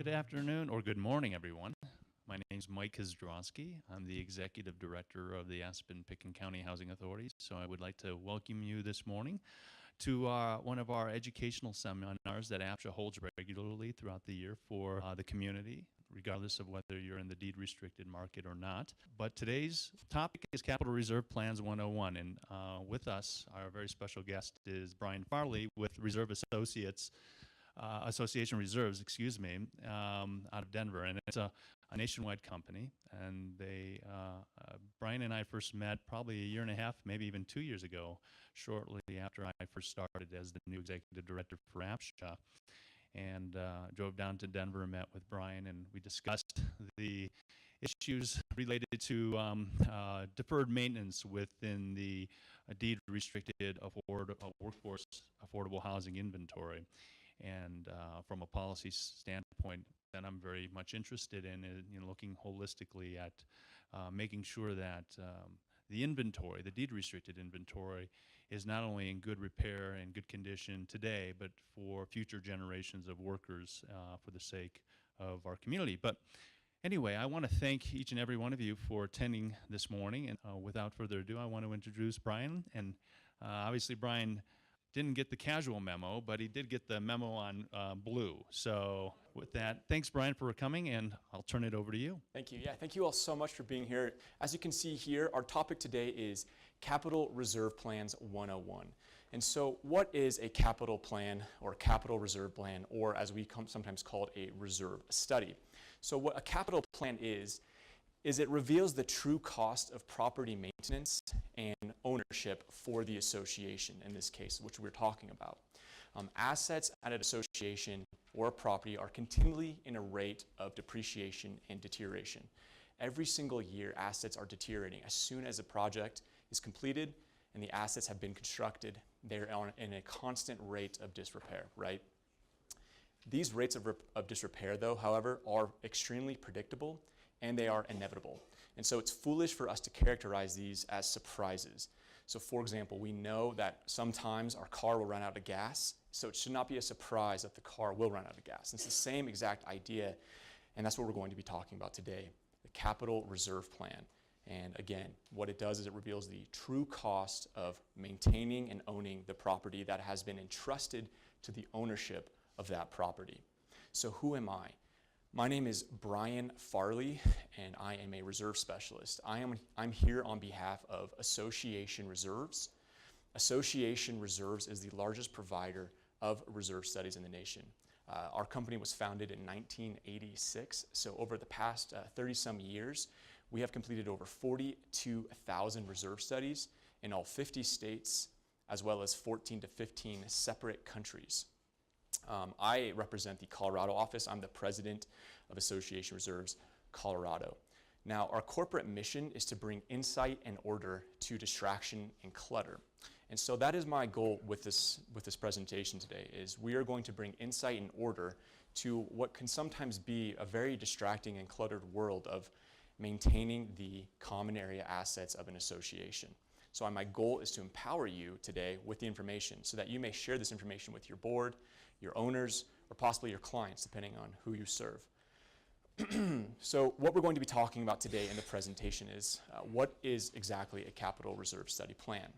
Good afternoon or good morning, everyone. My name is Mike Kozdrowski. I'm the Executive Director of the Aspen-Pitkin County Housing Authority. So I would like to welcome you this morning to one of our educational seminars that A.P.C.H.A holds regularly throughout the year for the community, regardless of whether you're in the deed-restricted market or not. But today's topic is Capital Reserve Plans 101, and with us, our very special guest is Bryan Farley with Reserve Associates, Association Reserves, out of Denver, and it's a nationwide company. And they, Bryan and I first met probably a year and a half, maybe even 2 years ago, shortly after I first started as the new executive director for A.P.C.H.A. And drove down to Denver and met with Bryan, and we discussed the issues related to deferred maintenance within the deed-restricted workforce affordable housing inventory. And from a policy standpoint that I'm very much interested in, looking holistically at making sure that the inventory, the deed-restricted inventory, is not only in good repair and good condition today, but for future generations of workers for the sake of our community. But anyway, I want to thank each and every one of you for attending this morning. And without further ado, I want to introduce Bryan. And obviously, Bryan didn't get the casual memo, but he did get the memo on blue. So with that, thanks, Bryan, for coming, and I'll turn it over to you. Thank you. Yeah, thank you all so much for being here. As you can see here, our topic today is Capital Reserve Plans 101. And so what is a capital plan or capital reserve plan, or as we sometimes call it, a reserve study? So what a capital plan is it reveals the true cost of property maintenance and ownership for the association, in this case, which we're talking about. Assets at an association or a property are continually in a rate of depreciation and deterioration. Every single year, assets are deteriorating. As soon as a project is completed and the assets have been constructed, they're in a constant rate of disrepair, right? These rates of disrepair, though, however, are extremely predictable and they are inevitable. And so it's foolish for us to characterize these as surprises. So for example, we know that sometimes our car will run out of gas, so it should not be a surprise that the car will run out of gas. It's the same exact idea, and that's what we're going to be talking about today, the Capital Reserve Plan. And again, what it does is it reveals the true cost of maintaining and owning the property that has been entrusted to the ownership of that property. So who am I? My name is Bryan Farley, and I am a reserve specialist. I'm here on behalf of Association Reserves. Association Reserves is the largest provider of reserve studies in the nation. Our company was founded in 1986, so over the past 30-some years, we have completed over 42,000 reserve studies in all 50 states, as well as 14 to 15 separate countries. I represent the Colorado office. I'm the president of Association Reserves Colorado. Now, our corporate mission is to bring insight and order to distraction and clutter. And so that is my goal with this presentation today, is we are going to bring insight and order to what can sometimes be a very distracting and cluttered world of maintaining the common area assets of an association. So my goal is to empower you today with the information so that you may share this information with your board, your owners, or possibly your clients, depending on who you serve. So what we're going to be talking about today in the presentation is what is exactly a capital reserve study plan?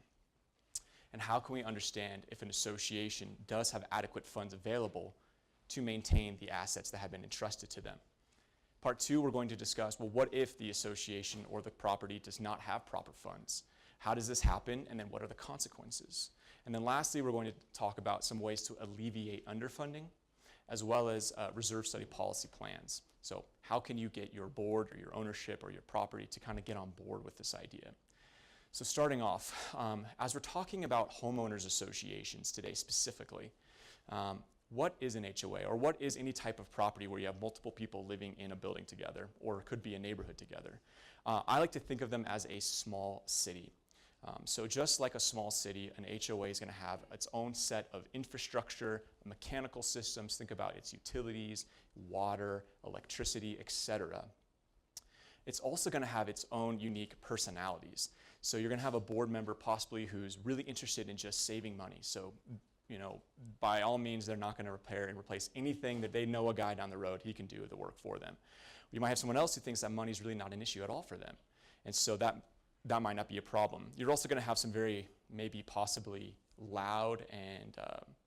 And how can we understand if an association does have adequate funds available to maintain the assets that have been entrusted to them? Part two, we're going to discuss, well, what if the association or the property does not have proper funds? How does this happen, and then what are the consequences? And then lastly, we're going to talk about some ways to alleviate underfunding, as well as reserve study policy plans. So how can you get your board or your ownership or your property to kind of get on board with this idea? So starting off, as we're talking about homeowners associations today specifically, what is an HOA, or what is any type of property where you have multiple people living in a building together, or it could be a neighborhood together? I like to think of them as a small city. So just like a small city, an HOA is going to have its own set of infrastructure, mechanical systems. Think about its utilities, water, electricity, etc. It's also going to have its own unique personalities. So you're going to have a board member possibly who's really interested in just saving money. So, by all means, they're not going to repair and replace anything that they know a guy down the road, he can do the work for them. You might have someone else who thinks that money is really not an issue at all for them. And so that might not be a problem. You're also going to have some very, maybe possibly loud and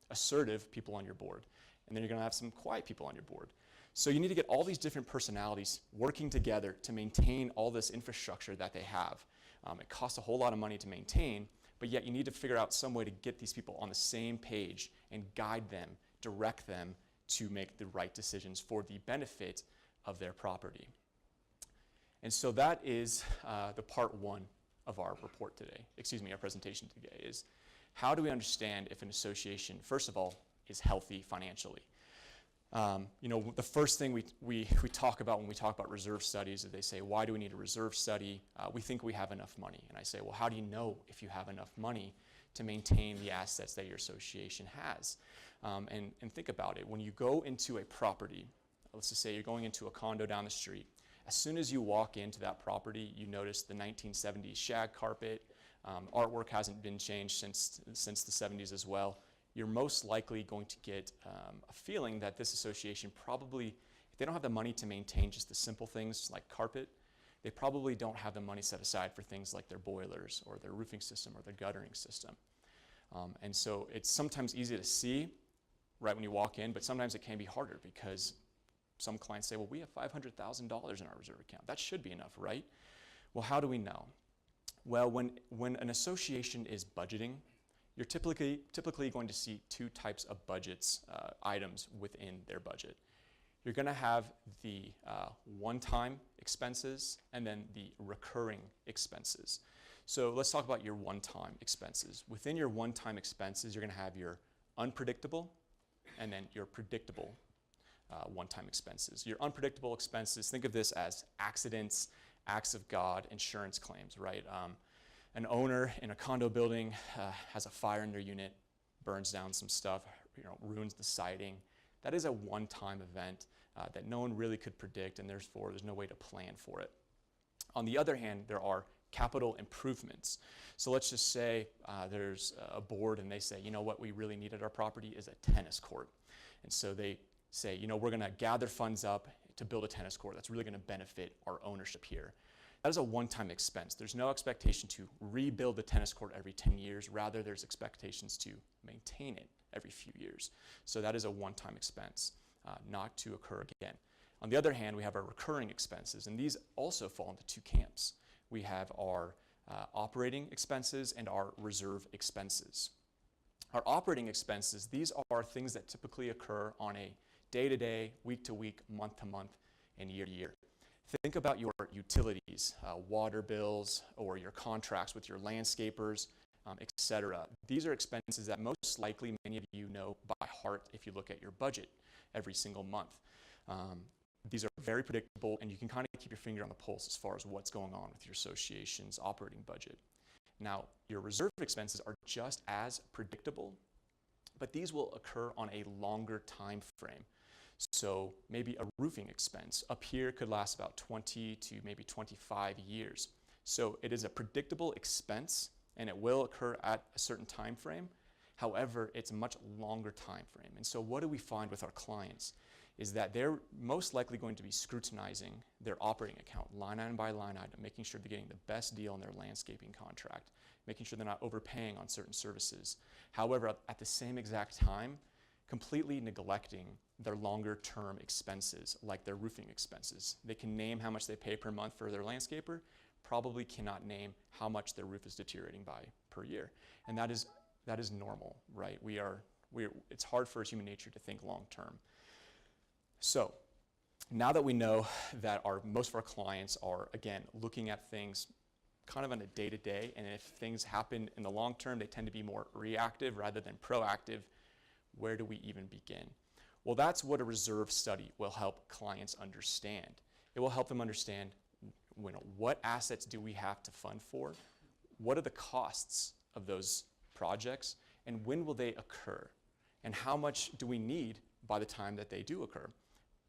assertive people on your board. And then you're going to have some quiet people on your board. So you need to get all these different personalities working together to maintain all this infrastructure that they have. It costs a whole lot of money to maintain, but yet you need to figure out some way to get these people on the same page and guide them, direct them to make the right decisions for the benefit of their property. And so that is the part one of our report today, our presentation today, is how do we understand if an association, first of all, is healthy financially? The first thing we talk about when we talk about reserve studies is they say, why do we need a reserve study? We think we have enough money. And I say, well, how do you know if you have enough money to maintain the assets that your association has? And think about it. When you go into a property, let's just say you're going into a condo down the street, as soon as you walk into that property, you notice the 1970s shag carpet. Artwork hasn't been changed since the 70s as well. You're most likely going to get a feeling that this association probably, if they don't have the money to maintain just the simple things like carpet, they probably don't have the money set aside for things like their boilers or their roofing system or their guttering system. And so it's sometimes easy to see right when you walk in, but sometimes it can be harder because some clients say, well, we have $500,000 in our reserve account. That should be enough, right? Well, how do we know? Well, when an association is budgeting, you're typically going to see two types of budgets, items within their budget. You're going to have the one-time expenses and then the recurring expenses. So let's talk about your one-time expenses. Within your one-time expenses, you're going to have your unpredictable and then your predictable one-time expenses. Your unpredictable expenses, think of this as accidents, acts of God, insurance claims, right? An owner in a condo building has a fire in their unit, burns down some stuff, ruins the siding. That is a one-time event that no one really could predict, and therefore there's no way to plan for it. On the other hand, there are capital improvements. So let's just say there's a board and they say, you know what we really need at our property is a tennis court. And so they say, we're going to gather funds up to build a tennis court. That's really going to benefit our ownership here. That is a one-time expense. There's no expectation to rebuild the tennis court every 10 years. Rather, there's expectations to maintain it every few years. So that is a one-time expense, not to occur again. On the other hand, we have our recurring expenses, and these also fall into two camps. We have our operating expenses and our reserve expenses. Our operating expenses, these are things that typically occur on a day-to-day, week-to-week, month-to-month, and year-to-year. Think about your utilities, water bills, or your contracts with your landscapers, etc. These are expenses that most likely many of you know by heart if you look at your budget every single month. These are very predictable, and you can kind of keep your finger on the pulse as far as what's going on with your association's operating budget. Now, your reserve expenses are just as predictable, but these will occur on a longer time frame. So maybe a roofing expense up here could last about 20 to maybe 25 years. So it is a predictable expense, and it will occur at a certain time frame. However, it's a much longer time frame. And so what do we find with our clients is that they're most likely going to be scrutinizing their operating account line item by line item, making sure they're getting the best deal on their landscaping contract, making sure they're not overpaying on certain services. However, at the same exact time, completely neglecting their longer term expenses, like their roofing expenses. They can name how much they pay per month for their landscaper, probably cannot name how much their roof is deteriorating by per year. And that is normal, right? It's hard for human nature to think long term. So now that we know that most of our clients are, again, looking at things kind of on a day-to-day, and if things happen in the long term, they tend to be more reactive rather than proactive, where do we even begin? Well, that's what a reserve study will help clients understand. It will help them understand what assets do we have to fund for, what are the costs of those projects, and when will they occur, and how much do we need by the time that they do occur.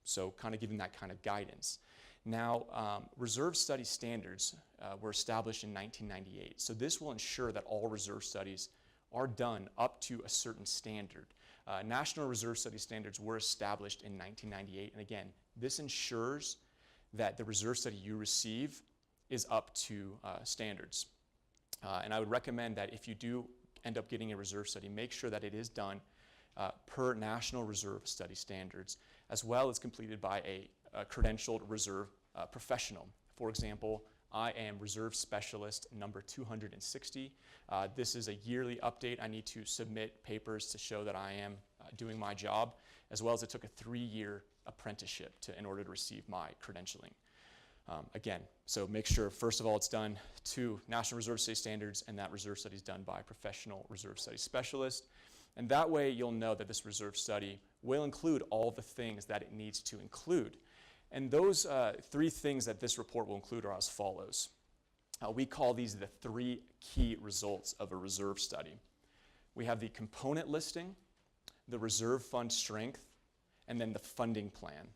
So kind of giving that kind of guidance. Now, reserve study standards were established in 1998. So this will ensure that all reserve studies are done up to a certain standard. National Reserve Study Standards were established in 1998, and again, this ensures that the reserve study you receive is up to standards. And I would recommend that if you do end up getting a reserve study, make sure that it is done per National Reserve Study Standards, as well as completed by a credentialed reserve professional. For example, I am Reserve Specialist number 260. This is a yearly update. I need to submit papers to show that I am doing my job, as well as it took a 3-year apprenticeship in order to receive my credentialing. Again, so make sure, first of all, it's done to National Reserve Study Standards, and that reserve study is done by a professional reserve study specialist. And that way, you'll know that this reserve study will include all the things that it needs to include. And those 3 things that this report will include are as follows. We call these the 3 key results of a reserve study. We have the component listing, the reserve fund strength, and then the funding plan.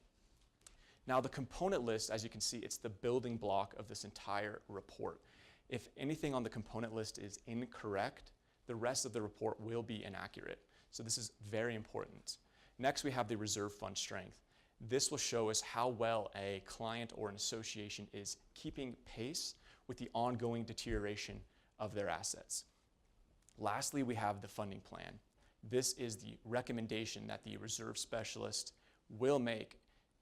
Now, the component list, as you can see, it's the building block of this entire report. If anything on the component list is incorrect, the rest of the report will be inaccurate. So this is very important. Next, we have the reserve fund strength. This will show us how well a client or an association is keeping pace with the ongoing deterioration of their assets. Lastly, we have the funding plan. This is the recommendation that the reserve specialist will make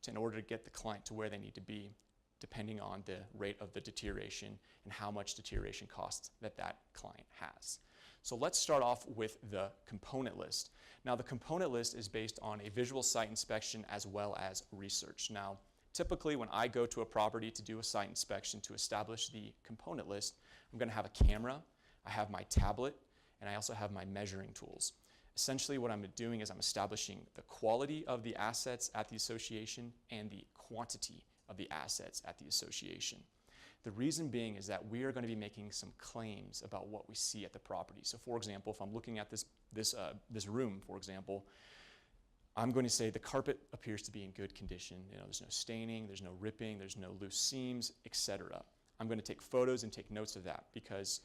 in order to get the client to where they need to be, depending on the rate of the deterioration and how much deterioration costs that client has. So let's start off with the component list. Now, the component list is based on a visual site inspection as well as research. Now, typically when I go to a property to do a site inspection to establish the component list, I'm going to have a camera, I have my tablet, and I also have my measuring tools. Essentially, what I'm doing is I'm establishing the quality of the assets at the association and the quantity of the assets at the association. The reason being is that we are going to be making some claims about what we see at the property. So for example, if I'm looking at this room, for example, I'm going to say the carpet appears to be in good condition. You know, there's no staining, there's no ripping, there's no loose seams, etc. I'm going to take photos and take notes of that because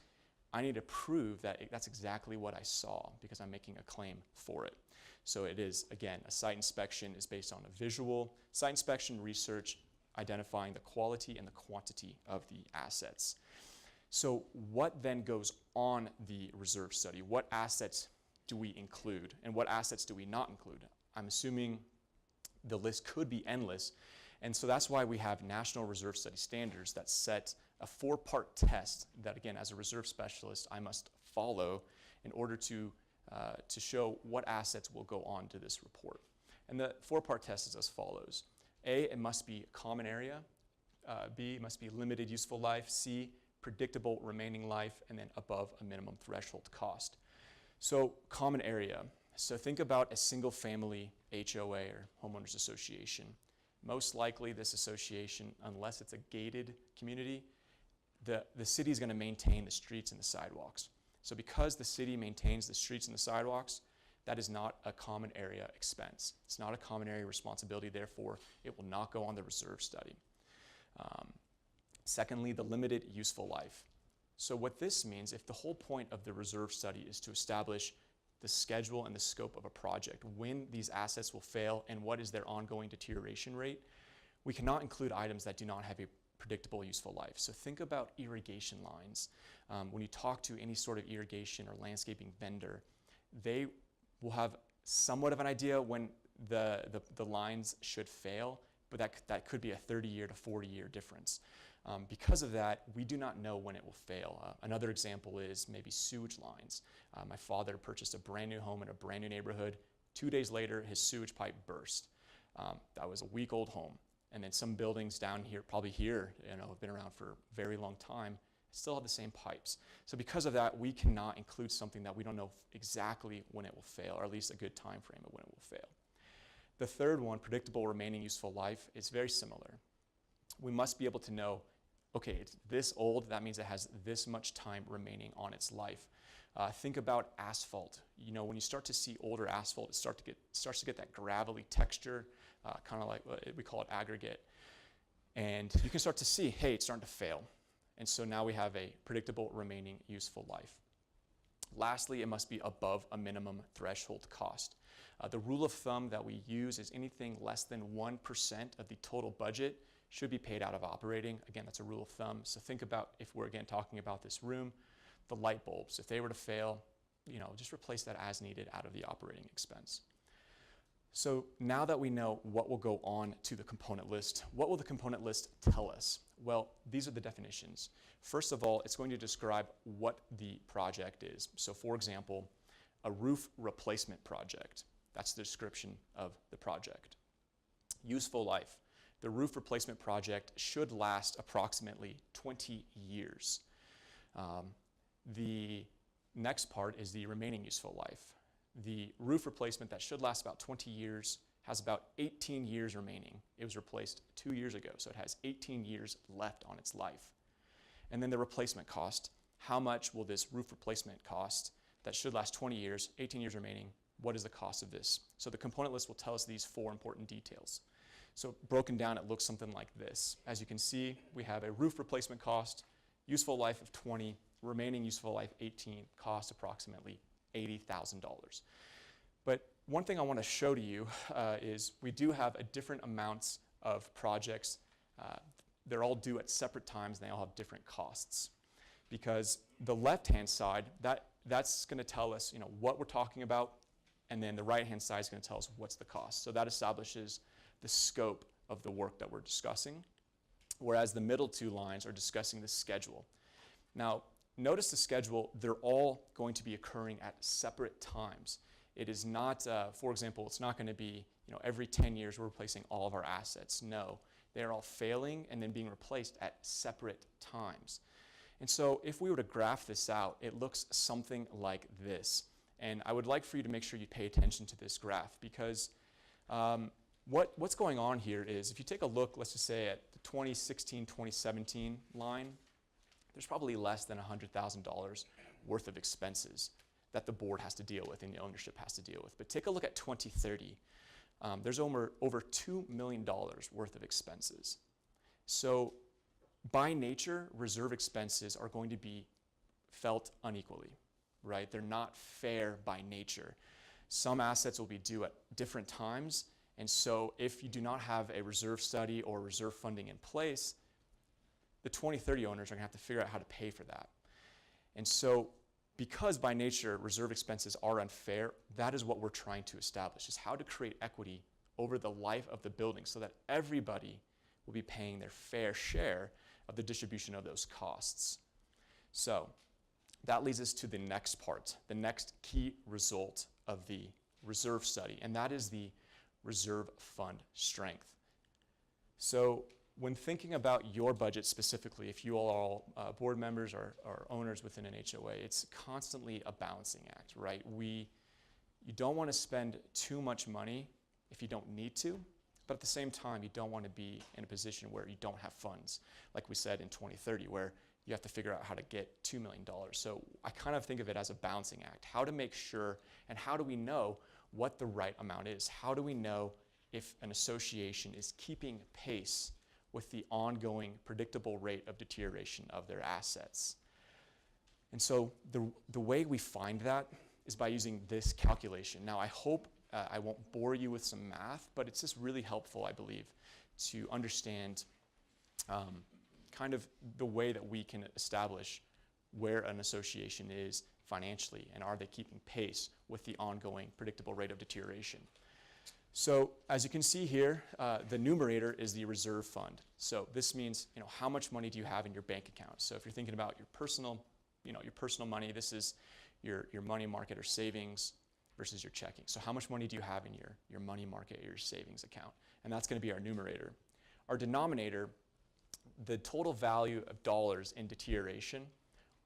I need to prove that that's exactly what I saw because I'm making a claim for it. So it is, again, a site inspection is based on a visual site inspection research, identifying the quality and the quantity of the assets. So what then goes on the reserve study? What assets do we include and what assets do we not include? I'm assuming the list could be endless, and so that's why we have National Reserve Study Standards that set a 4-part test that, again, as a reserve specialist, I must follow in order to show what assets will go on to this report. And the 4-part test is as follows. A, it must be common area. B, it must be limited useful life. C, predictable remaining life. And then above a minimum threshold cost. So common area. So think about a single family HOA or homeowners association. Most likely this association, unless it's a gated community, the city is going to maintain the streets and the sidewalks. So because the city maintains the streets and the sidewalks, that is not a common area expense. It's not a common area responsibility, therefore it will not go on the reserve study. Secondly, the limited useful life. So what this means, if the whole point of the reserve study is to establish the schedule and the scope of a project, when these assets will fail and what is their ongoing deterioration rate, we cannot include items that do not have a predictable useful life. So think about irrigation lines. When you talk to any sort of irrigation or landscaping vendor, they will have somewhat of an idea when the lines should fail, but that could be a 30-year to 40-year difference. Because of that, we do not know when it will fail. Another example is maybe sewage lines. My father purchased a brand new home in a brand new neighborhood. 2 days later, his sewage pipe burst. That was a week-old home. And then some buildings down here, probably here, have been around for a very long time, still have the same pipes. So because of that, we cannot include something that we don't know exactly when it will fail, or at least a good time frame of when it will fail. The third one, predictable remaining useful life, is very similar. We must be able to know, okay, it's this old, that means it has this much time remaining on its life. Think about asphalt. When you start to see older asphalt, it starts to get that gravelly texture, kind of like we call it aggregate. And you can start to see, hey, it's starting to fail. And so now we have a predictable remaining useful life. Lastly, it must be above a minimum threshold cost. The rule of thumb that we use is anything less than 1% of the total budget should be paid out of operating. Again, that's a rule of thumb. So think about, if we're again talking about this room, the light bulbs. If they were to fail, just replace that as needed out of the operating expense. So now that we know what will go on to the component list, what will the component list tell us? Well, these are the definitions. First of all, it's going to describe what the project is. So for example, a roof replacement project. That's the description of the project. Useful life. The roof replacement project should last approximately 20 years. The next part is the remaining useful life. The roof replacement that should last about 20 years has about 18 years remaining. It was replaced 2 years ago, so it has 18 years left on its life. And then the replacement cost. How much will this roof replacement cost that should last 20 years, 18 years remaining? What is the cost of this? So the component list will tell us these 4 important details. So broken down, it looks something like this. As you can see, we have a roof replacement cost, useful life of 20, remaining useful life 18, cost approximately $80,000. But one thing I want to show to you is we do have a different amounts of projects. They're all due at separate times, and they all have different costs. Because the left-hand side, that's going to tell us what we're talking about, and then the right-hand side is going to tell us what's the cost. So that establishes the scope of the work that we're discussing, whereas the middle 2 lines are discussing the schedule. Now, notice the schedule, they're all going to be occurring at separate times. It is not, for example, it's not going to be, every 10 years we're replacing all of our assets. No, they're all failing and then being replaced at separate times. And so if we were to graph this out, it looks something like this. And I would like for you to make sure you pay attention to this graph, because what's going on here is, if you take a look, let's just say at the 2016-2017 line, there's probably less than $100,000 worth of expenses that the board has to deal with and the ownership has to deal with. But take a look at 2030. There's over $2 million worth of expenses. So by nature, reserve expenses are going to be felt unequally, right? They're not fair by nature. Some assets will be due at different times, and so if you do not have a reserve study or reserve funding in place, the 2030 owners are going to have to figure out how to pay for that. And so because by nature reserve expenses are unfair, that is what we're trying to establish, is how to create equity over the life of the building so that everybody will be paying their fair share of the distribution of those costs. So that leads us to the next part, the next key result of the reserve study, and that is the reserve fund strength. So when thinking about your budget specifically, if you all are all board members or owners within an HOA, it's constantly a balancing act, right? You don't want to spend too much money if you don't need to, but at the same time, you don't want to be in a position where you don't have funds, like we said in 2030, where you have to figure out how to get $2 million. So I kind of think of it as a balancing act, how to make sure, and how do we know what the right amount is? How do we know if an association is keeping pace with the ongoing predictable rate of deterioration of their assets? And so the way we find that is by using this calculation. Now I hope I won't bore you with some math, but it's just really helpful, I believe, to understand kind of the way that we can establish where an association is financially, and are they keeping pace with the ongoing predictable rate of deterioration. So as you can see here, the numerator is the reserve fund. So this means, how much money do you have in your bank account? So if you're thinking about your personal money, this is your money market or savings versus your checking. So how much money do you have in your money market or your savings account? And that's going to be our numerator. Our denominator, the total value of dollars in deterioration,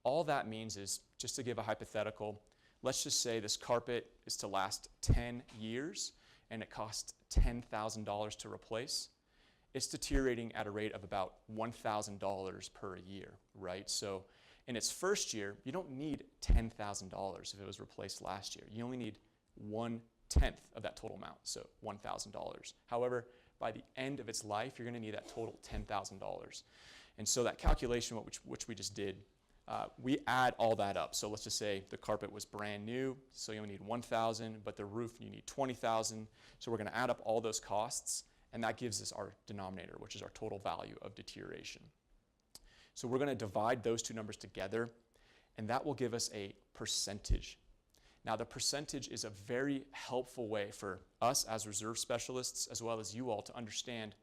all that means is, just to give a hypothetical, let's just say this carpet is to last 10 years and it costs $10,000 to replace. It's deteriorating at a rate of about $1,000 per year, right? So in its first year, you don't need $10,000 if it was replaced last year. You only need 1/10 of that total amount, so $1,000. However, by the end of its life, you're going to need that total $10,000. And so that calculation, which we just did, we add all that up. So let's just say the carpet was brand new, so you only need 1,000, but the roof you need 20,000. So we're going to add up all those costs, and that gives us our denominator, which is our total value of deterioration. So we're going to divide those two numbers together, and that will give us a percentage. Now, the percentage is a very helpful way for us as reserve specialists, as well as you all, to understand,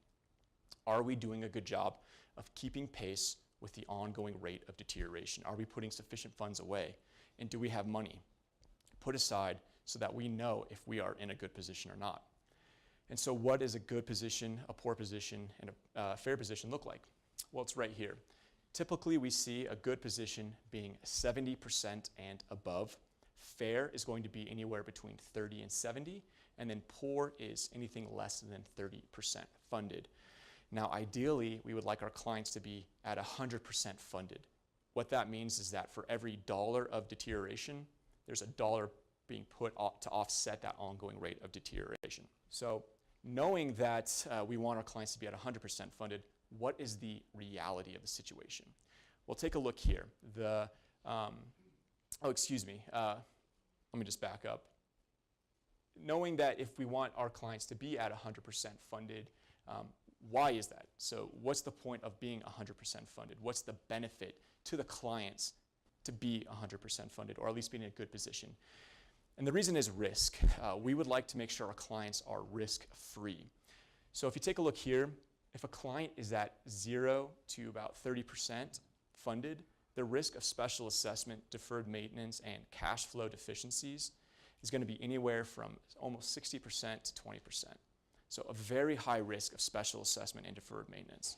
are we doing a good job of keeping pace with the ongoing rate of deterioration? Are we putting sufficient funds away? And do we have money put aside so that we know if we are in a good position or not? And so what does a good position, a poor position, and a fair position look like? Well, it's right here. Typically, we see a good position being 70% and above. Fair is going to be anywhere between 30 and 70, and then poor is anything less than 30% funded. Now, ideally, we would like our clients to be at 100% funded. What that means is that for every dollar of deterioration, there's a dollar being put to offset that ongoing rate of deterioration. So knowing that we want our clients to be at 100% funded, what is the reality of the situation? Well, take a look here. Let me just back up. Knowing that if we want our clients to be at 100% funded, why is that? So what's the point of being 100% funded? What's the benefit to the clients to be 100% funded, or at least be in a good position? And the reason is risk. We would like to make sure our clients are risk-free. So if you take a look here, if a client is at 0 to about 30% funded, the risk of special assessment, deferred maintenance, and cash flow deficiencies is going to be anywhere from almost 60% to 20%. So a very high risk of special assessment and deferred maintenance.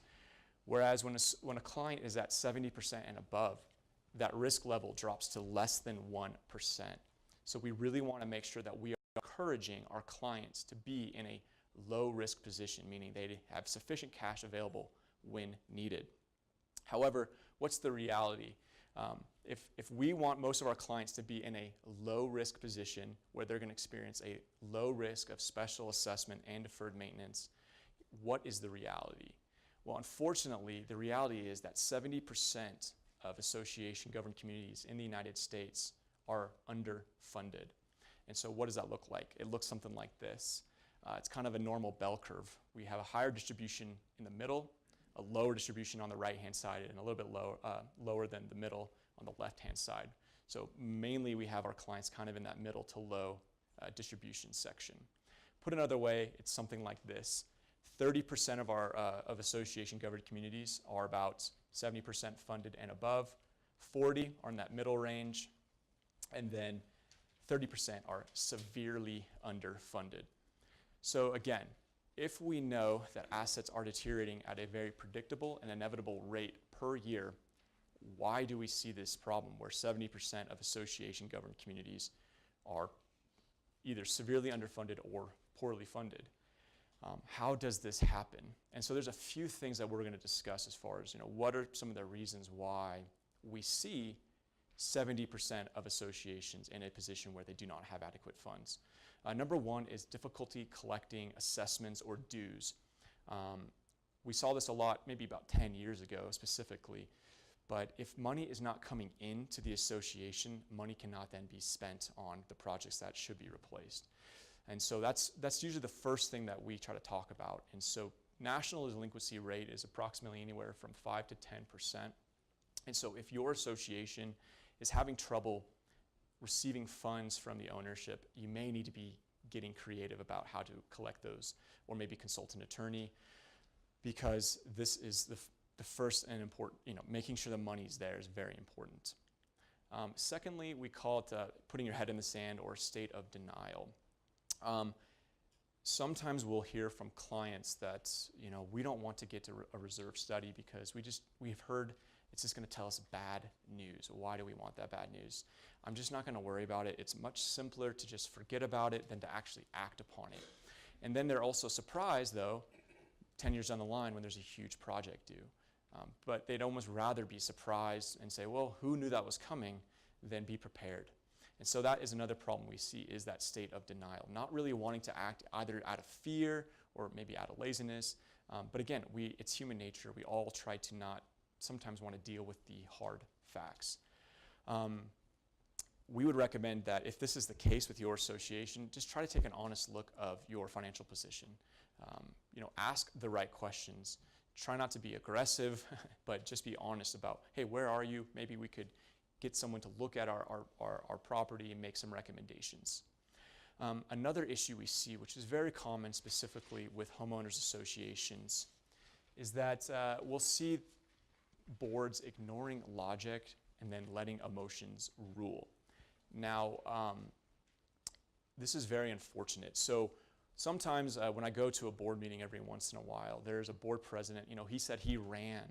Whereas when a client is at 70% and above, that risk level drops to less than 1%. So we really want to make sure that we are encouraging our clients to be in a low risk position, meaning they have sufficient cash available when needed. However, what's the reality? If we want most of our clients to be in a low risk position where they're going to experience a low risk of special assessment and deferred maintenance, what is the reality? Well, unfortunately, the reality is that 70% of association governed communities in the United States are underfunded. And so what does that look like? It looks something like this. It's kind of a normal bell curve. We have a higher distribution in the middle, a lower distribution on the right-hand side, and a little bit lower than the middle on the left-hand side. So mainly we have our clients kind of in that middle to low distribution section. Put another way, it's something like this. 30% of our association governed communities are about 70% funded and above. 40 are in that middle range, and then 30% are severely underfunded. So again, if we know that assets are deteriorating at a very predictable and inevitable rate per year, why do we see this problem where 70% of association governed communities are either severely underfunded or poorly funded? How does this happen? And so there's a few things that we're going to discuss as far as, what are some of the reasons why we see 70% of associations in a position where they do not have adequate funds. Number one is difficulty collecting assessments or dues. We saw this a lot maybe about 10 years ago specifically, but if money is not coming into the association, money cannot then be spent on the projects that should be replaced. And so that's usually the first thing that we try to talk about. And so national delinquency rate is approximately anywhere from 5 to 10%. And so if your association is having trouble receiving funds from the ownership, you may need to be getting creative about how to collect those, or maybe consult an attorney, because this is the first and important, making sure the money's there is very important. Secondly, we call it putting your head in the sand or state of denial. Sometimes we'll hear from clients that, we don't want to get to a reserve study because we've heard it's just going to tell us bad news. Why do we want that bad news? I'm just not going to worry about it. It's much simpler to just forget about it than to actually act upon it. And then they're also surprised, though, 10 years down the line when there's a huge project due. But they'd almost rather be surprised and say, well, who knew that was coming, than be prepared. And so that is another problem we see, is that state of denial, not really wanting to act either out of fear or maybe out of laziness. But again, it's human nature. We all try to not sometimes want to deal with the hard facts. We would recommend that if this is the case with your association, just try to take an honest look of your financial position. Ask the right questions. Try not to be aggressive, but just be honest about, hey, where are you? Maybe we could get someone to look at our property and make some recommendations. Another issue we see, which is very common specifically with homeowners associations, is that we'll see boards ignoring logic and then letting emotions rule. Now, this is very unfortunate. So sometimes when I go to a board meeting every once in a while, there's a board president, he said he ran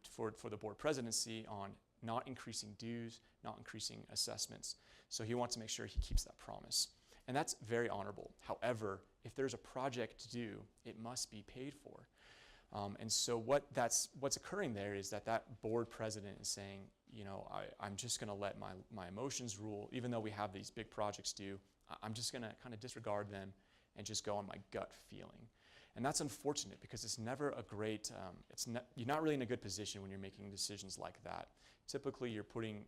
for the board presidency on not increasing dues, not increasing assessments. So he wants to make sure he keeps that promise. And that's very honorable. However, if there's a project to do, it must be paid for. And so what's occurring there is that board president is saying, I'm just going to let my emotions rule. Even though we have these big projects due, I'm just going to kind of disregard them and just go on my gut feeling. And that's unfortunate because it's never a great, you're not really in a good position when you're making decisions like that. Typically, you're putting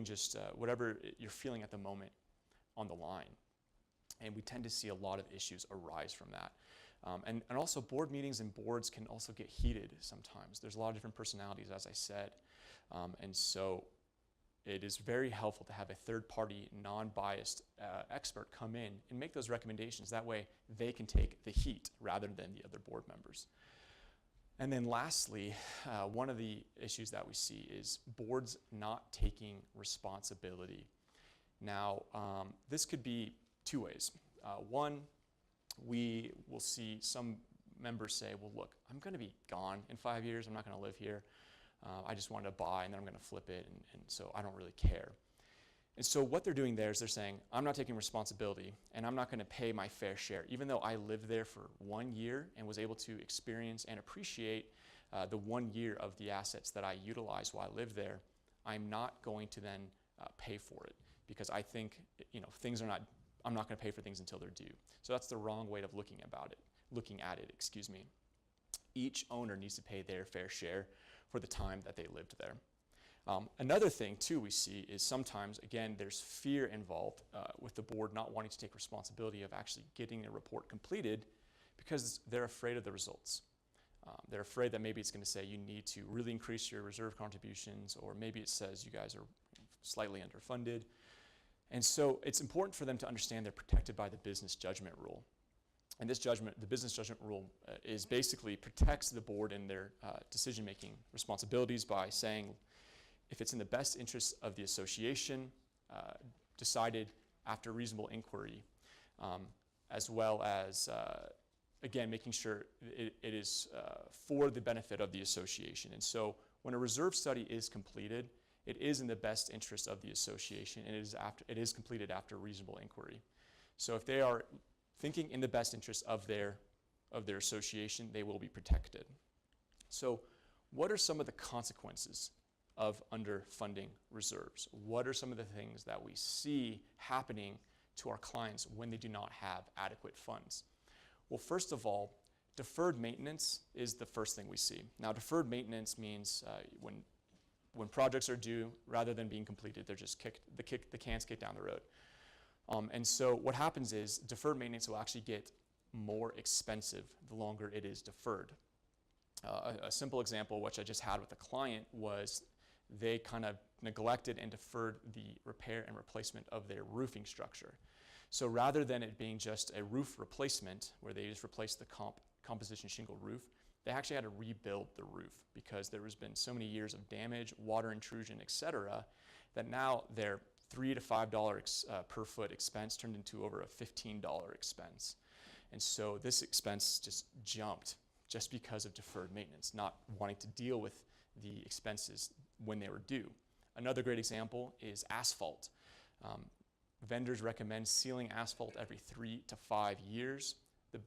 just whatever you're feeling at the moment on the line. And we tend to see a lot of issues arise from that. And also board meetings and boards can also get heated sometimes. There's a lot of different personalities, as I said. And so it is very helpful to have a third-party, non-biased expert come in and make those recommendations. That way they can take the heat rather than the other board members. And then lastly, one of the issues that we see is boards not taking responsibility. Now, this could be two ways. One, we will see some members say, well, look, I'm going to be gone in 5 years. I'm not going to live here. I just wanted to buy, and then I'm going to flip it, and so I don't really care. And so what they're doing there is they're saying, I'm not taking responsibility, and I'm not going to pay my fair share. Even though I lived there for 1 year and was able to experience and appreciate the 1 year of the assets that I utilized while I lived there, I'm not going to then pay for it because I think I'm not going to pay for things until they're due. So that's the wrong way of looking at it. Each owner needs to pay their fair share for the time that they lived there. Another thing, too, we see is sometimes, again, there's fear involved with the board not wanting to take responsibility of actually getting a report completed because they're afraid of the results. They're afraid that maybe it's going to say you need to really increase your reserve contributions, or maybe it says you guys are slightly underfunded. And so it's important for them to understand they're protected by the business judgment rule. And the business judgment rule is basically protects the board in their decision-making responsibilities by saying if it's in the best interest of the association, decided after reasonable inquiry, as well as, again, making sure it is for the benefit of the association. And so when a reserve study is completed, it is in the best interest of the association, and it is completed after reasonable inquiry. So if they are thinking in the best interest of their association, they will be protected. So what are some of the consequences of underfunding reserves? What are some of the things that we see happening to our clients when they do not have adequate funds? Well, first of all, deferred maintenance is the first thing we see. Now, deferred maintenance means when projects are due, rather than being completed, they're just the can's kicked down the road. And so what happens is deferred maintenance will actually get more expensive the longer it is deferred. A simple example, which I just had with a client, was they kind of neglected and deferred the repair and replacement of their roofing structure. So rather than it being just a roof replacement, where they just replaced the composition shingle roof, they actually had to rebuild the roof because there has been so many years of damage, water intrusion, etc., that now their $3 to $5 per foot expense turned into over a $15 expense. And so this expense just jumped just because of deferred maintenance, not wanting to deal with the expenses when they were due. Another great example is asphalt. Vendors recommend sealing asphalt every 3 to 5 years.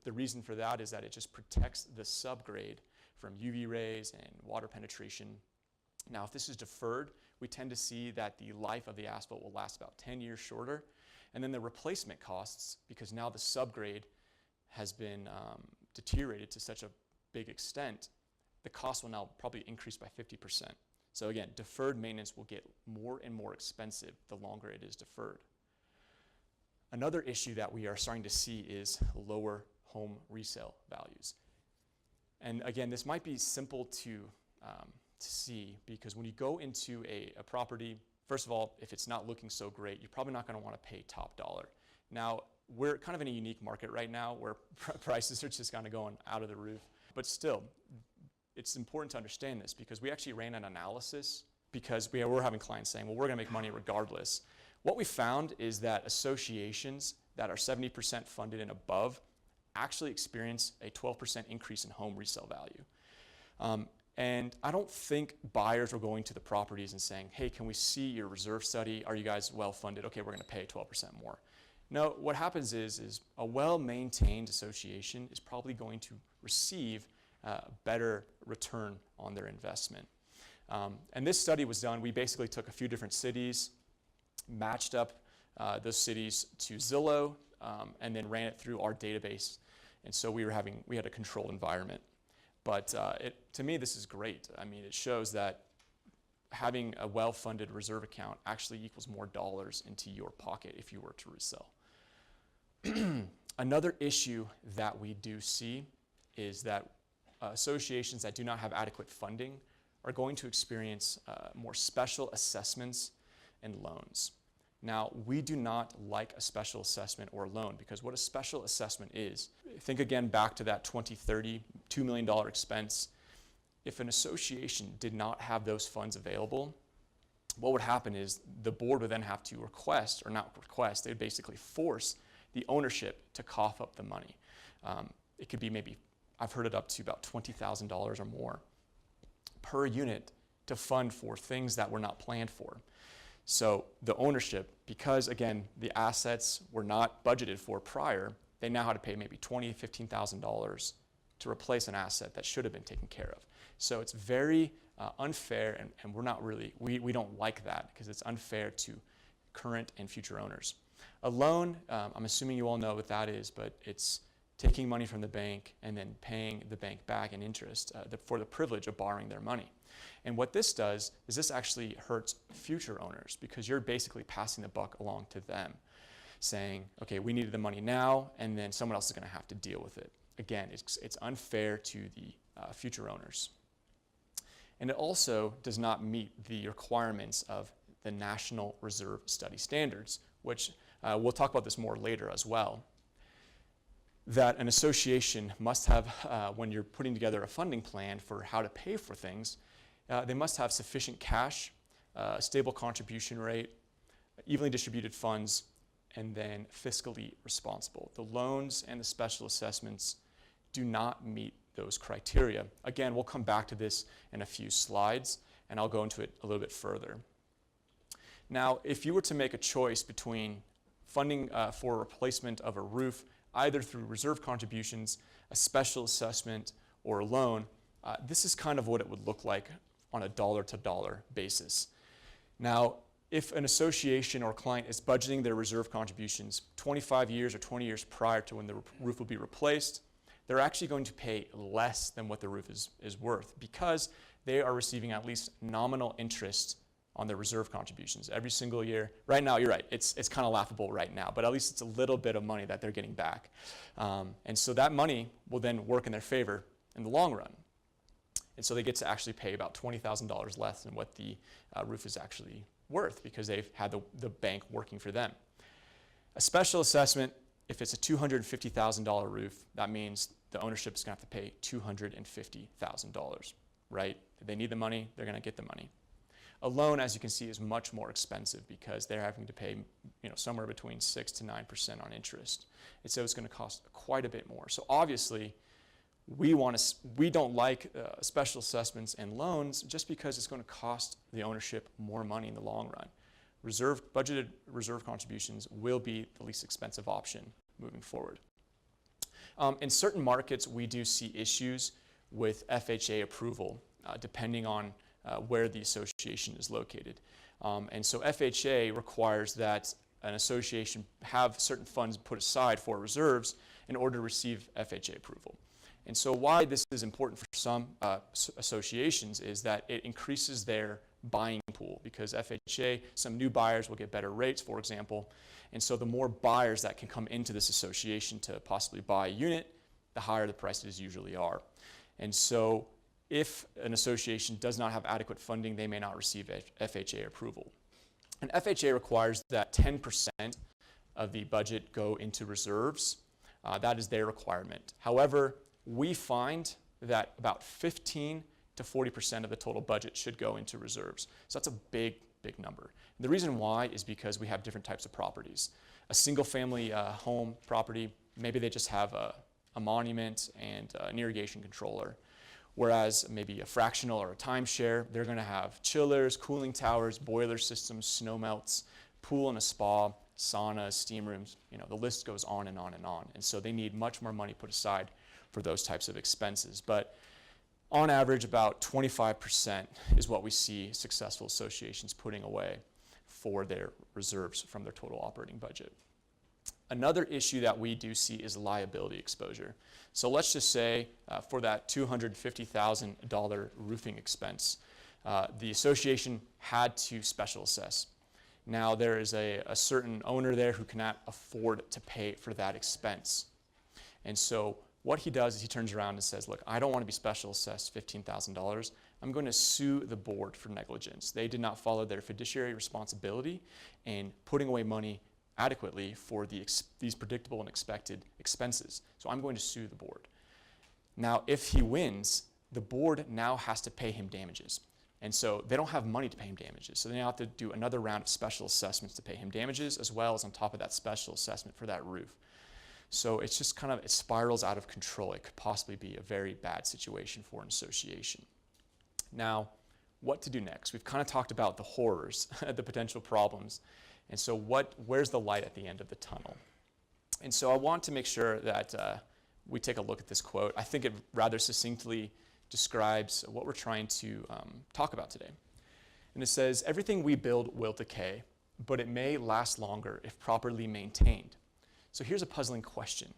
The reason for that is that it just protects the subgrade from UV rays and water penetration. Now, if this is deferred, we tend to see that the life of the asphalt will last about 10 years shorter. And then the replacement costs, because now the subgrade has been deteriorated to such a big extent, the cost will now probably increase by 50%. So again, deferred maintenance will get more and more expensive the longer it is deferred. Another issue that we are starting to see is lower home resale values. And again, this might be simple to see, because when you go into a property, first of all, if it's not looking so great, you're probably not going to want to pay top dollar. Now, we're kind of in a unique market right now where prices are just kind of going out of the roof. But still, it's important to understand this, because we actually ran an analysis, because we're having clients saying, well, we're going to make money regardless. What we found is that associations that are 70% funded and above actually experience a 12% increase in home resale value. And I don't think buyers are going to the properties and saying, hey, can we see your reserve study? Are you guys well funded? Okay, we're going to pay 12% more. No, what happens is a well-maintained association is probably going to receive a better return on their investment. And this study was done, we basically took a few different cities, matched up those cities to Zillow, and then ran it through our database. And so we had a controlled environment. But to me, this is great. I mean, it shows that having a well-funded reserve account actually equals more dollars into your pocket if you were to resell. Another issue that we do see is that associations that do not have adequate funding are going to experience more special assessments and loans. Now, we do not like a special assessment or loan, because what a special assessment is, think again back to that 2030, $2 million expense. If an association did not have those funds available, what would happen is the board would then have to request, or not request, they would basically force the ownership to cough up the money. It could be maybe, I've heard it up to about $20,000 or more per unit to fund for things that were not planned for. So the ownership, because again, the assets were not budgeted for prior, they now had to pay maybe $20,000, $15,000 to replace an asset that should have been taken care of. So it's very unfair, and we're not really, we don't like that, because it's unfair to current and future owners. A loan, I'm assuming you all know what that is, but it's taking money from the bank and then paying the bank back in interest for the privilege of borrowing their money. And what this does is this actually hurts future owners, because you're basically passing the buck along to them, saying, okay, we needed the money now, and then someone else is going to have to deal with it. Again, it's unfair to the future owners. And it also does not meet the requirements of the National Reserve Study Standards, which we'll talk about this more later as well, that an association must have, when you're putting together a funding plan for how to pay for things, they must have sufficient cash, stable contribution rate, evenly distributed funds, and then fiscally responsible. The loans and the special assessments do not meet those criteria. Again, we'll come back to this in a few slides, and I'll go into it a little bit further. Now, if you were to make a choice between funding for replacement of a roof, either through reserve contributions, a special assessment, or a loan, this is kind of what it would look like on a dollar-to-dollar basis. Now, if an association or client is budgeting their reserve contributions 25 years or 20 years prior to when the roof will be replaced, they're actually going to pay less than what the roof is worth, because they are receiving at least nominal interest on their reserve contributions every single year. Right now, you're right, it's kind of laughable right now, but at least it's a little bit of money that they're getting back. And so that money will then work in their favor in the long run. And so they get to actually pay about $20,000 less than what the roof is actually worth, because they've had the bank working for them. A special assessment, if it's a $250,000 roof, that means the ownership is going to have to pay $250,000, right? If they need the money, they're going to get the money. A loan, as you can see, is much more expensive, because they're having to pay somewhere between 6 to 9% on interest. And so it's going to cost quite a bit more. So obviously, we don't like special assessments and loans, just because it's going to cost the ownership more money in the long run. Budgeted reserve contributions will be the least expensive option moving forward. In certain markets, we do see issues with FHA approval, depending on where the association is located. And so FHA requires that an association have certain funds put aside for reserves in order to receive FHA approval. And so why this is important for some associations is that it increases their buying pool, because FHA, some new buyers will get better rates, for example. And so the more buyers that can come into this association to possibly buy a unit, the higher the prices usually are. And so if an association does not have adequate funding, they may not receive FHA approval. And FHA requires that 10% of the budget go into reserves. That is their requirement. However, we find that about 15 to 40% of the total budget should go into reserves. So that's a big, big number. And the reason why is because we have different types of properties. A single family home property, maybe they just have a monument and an irrigation controller. Whereas maybe a fractional or a timeshare, they're going to have chillers, cooling towers, boiler systems, snow melts, pool and a spa, saunas, steam rooms, the list goes on and on and on. And so they need much more money put aside for those types of expenses. But on average, about 25% is what we see successful associations putting away for their reserves from their total operating budget. Another issue that we do see is liability exposure. So let's just say for that $250,000 roofing expense, the association had to special assess. Now there is a certain owner there who cannot afford to pay for that expense. And so what he does is he turns around and says, look, I don't want to be special assessed $15,000. I'm going to sue the board for negligence. They did not follow their fiduciary responsibility in putting away money adequately for these predictable and expected expenses. So I'm going to sue the board. Now, if he wins, the board now has to pay him damages. And so they don't have money to pay him damages. So they now have to do another round of special assessments to pay him damages, as well as on top of that special assessment for that roof. So it's just it spirals out of control. It could possibly be a very bad situation for an association. Now, what to do next? We've kind of talked about the horrors, the potential problems. And so where's the light at the end of the tunnel? And so I want to make sure that we take a look at this quote. I think it rather succinctly describes what we're trying to talk about today. And it says, everything we build will decay, but it may last longer if properly maintained. So here's a puzzling question.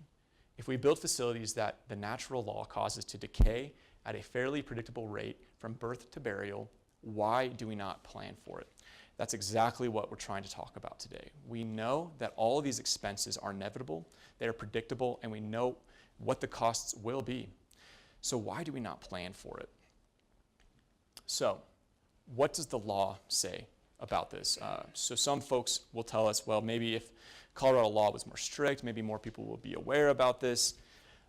If we build facilities that the natural law causes to decay at a fairly predictable rate from birth to burial, why do we not plan for it? That's exactly what we're trying to talk about today. We know that all of these expenses are inevitable, they are predictable, and we know what the costs will be. So why do we not plan for it? So what does the law say about this? So some folks will tell us, well, maybe if Colorado law was more strict, maybe more people will be aware about this.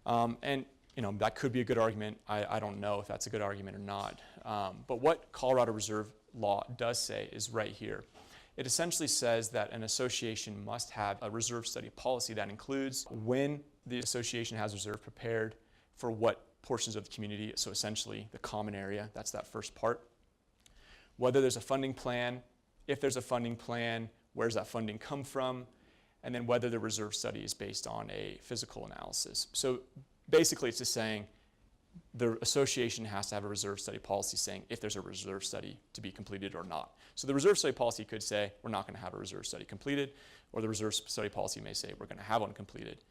And that could be a good argument. I don't know if that's a good argument or not. But what Colorado Reserve law does say is right here. It essentially says that an association must have a reserve study policy that includes when the association has reserve prepared for what portions of the community, so essentially the common area, that's that first part. Whether there's a funding plan, if there's a funding plan, where's that funding come from, and then whether the reserve study is based on a physical analysis. So basically it's just saying the association has to have a reserve study policy saying if there's a reserve study to be completed or not. So the reserve study policy could say we're not going to have a reserve study completed, or the reserve study policy may say we're going to have one completed.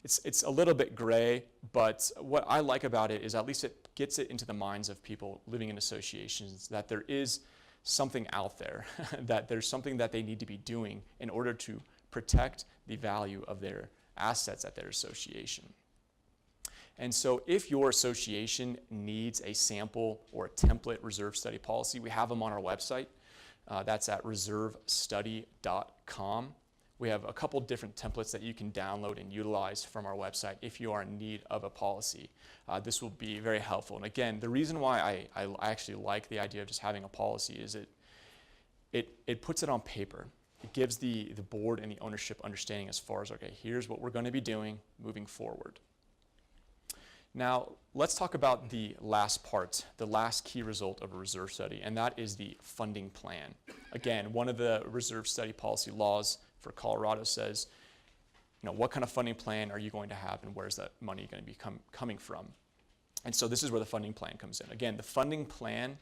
It's a little bit gray, but what I like about it is at least it gets it into the minds of people living in associations that there is something out there, that there's something that they need to be doing in order to protect the value of their assets at their association. And so if your association needs a sample or a template reserve study policy, we have them on our website. That's at reservestudy.com. We have a couple different templates that you can download and utilize from our website if you are in need of a policy. This will be very helpful. And again, the reason why I actually like the idea of just having a policy is it puts it on paper. It gives the board and the ownership understanding as far as, okay, here's what we're going to be doing moving forward. Now, let's talk about the last part, the last key result of a reserve study, and that is the funding plan. Again, one of the reserve study policy laws for Colorado says, what kind of funding plan are you going to have and where's that money going to be coming from? And so this is where the funding plan comes in. Again, the funding plan,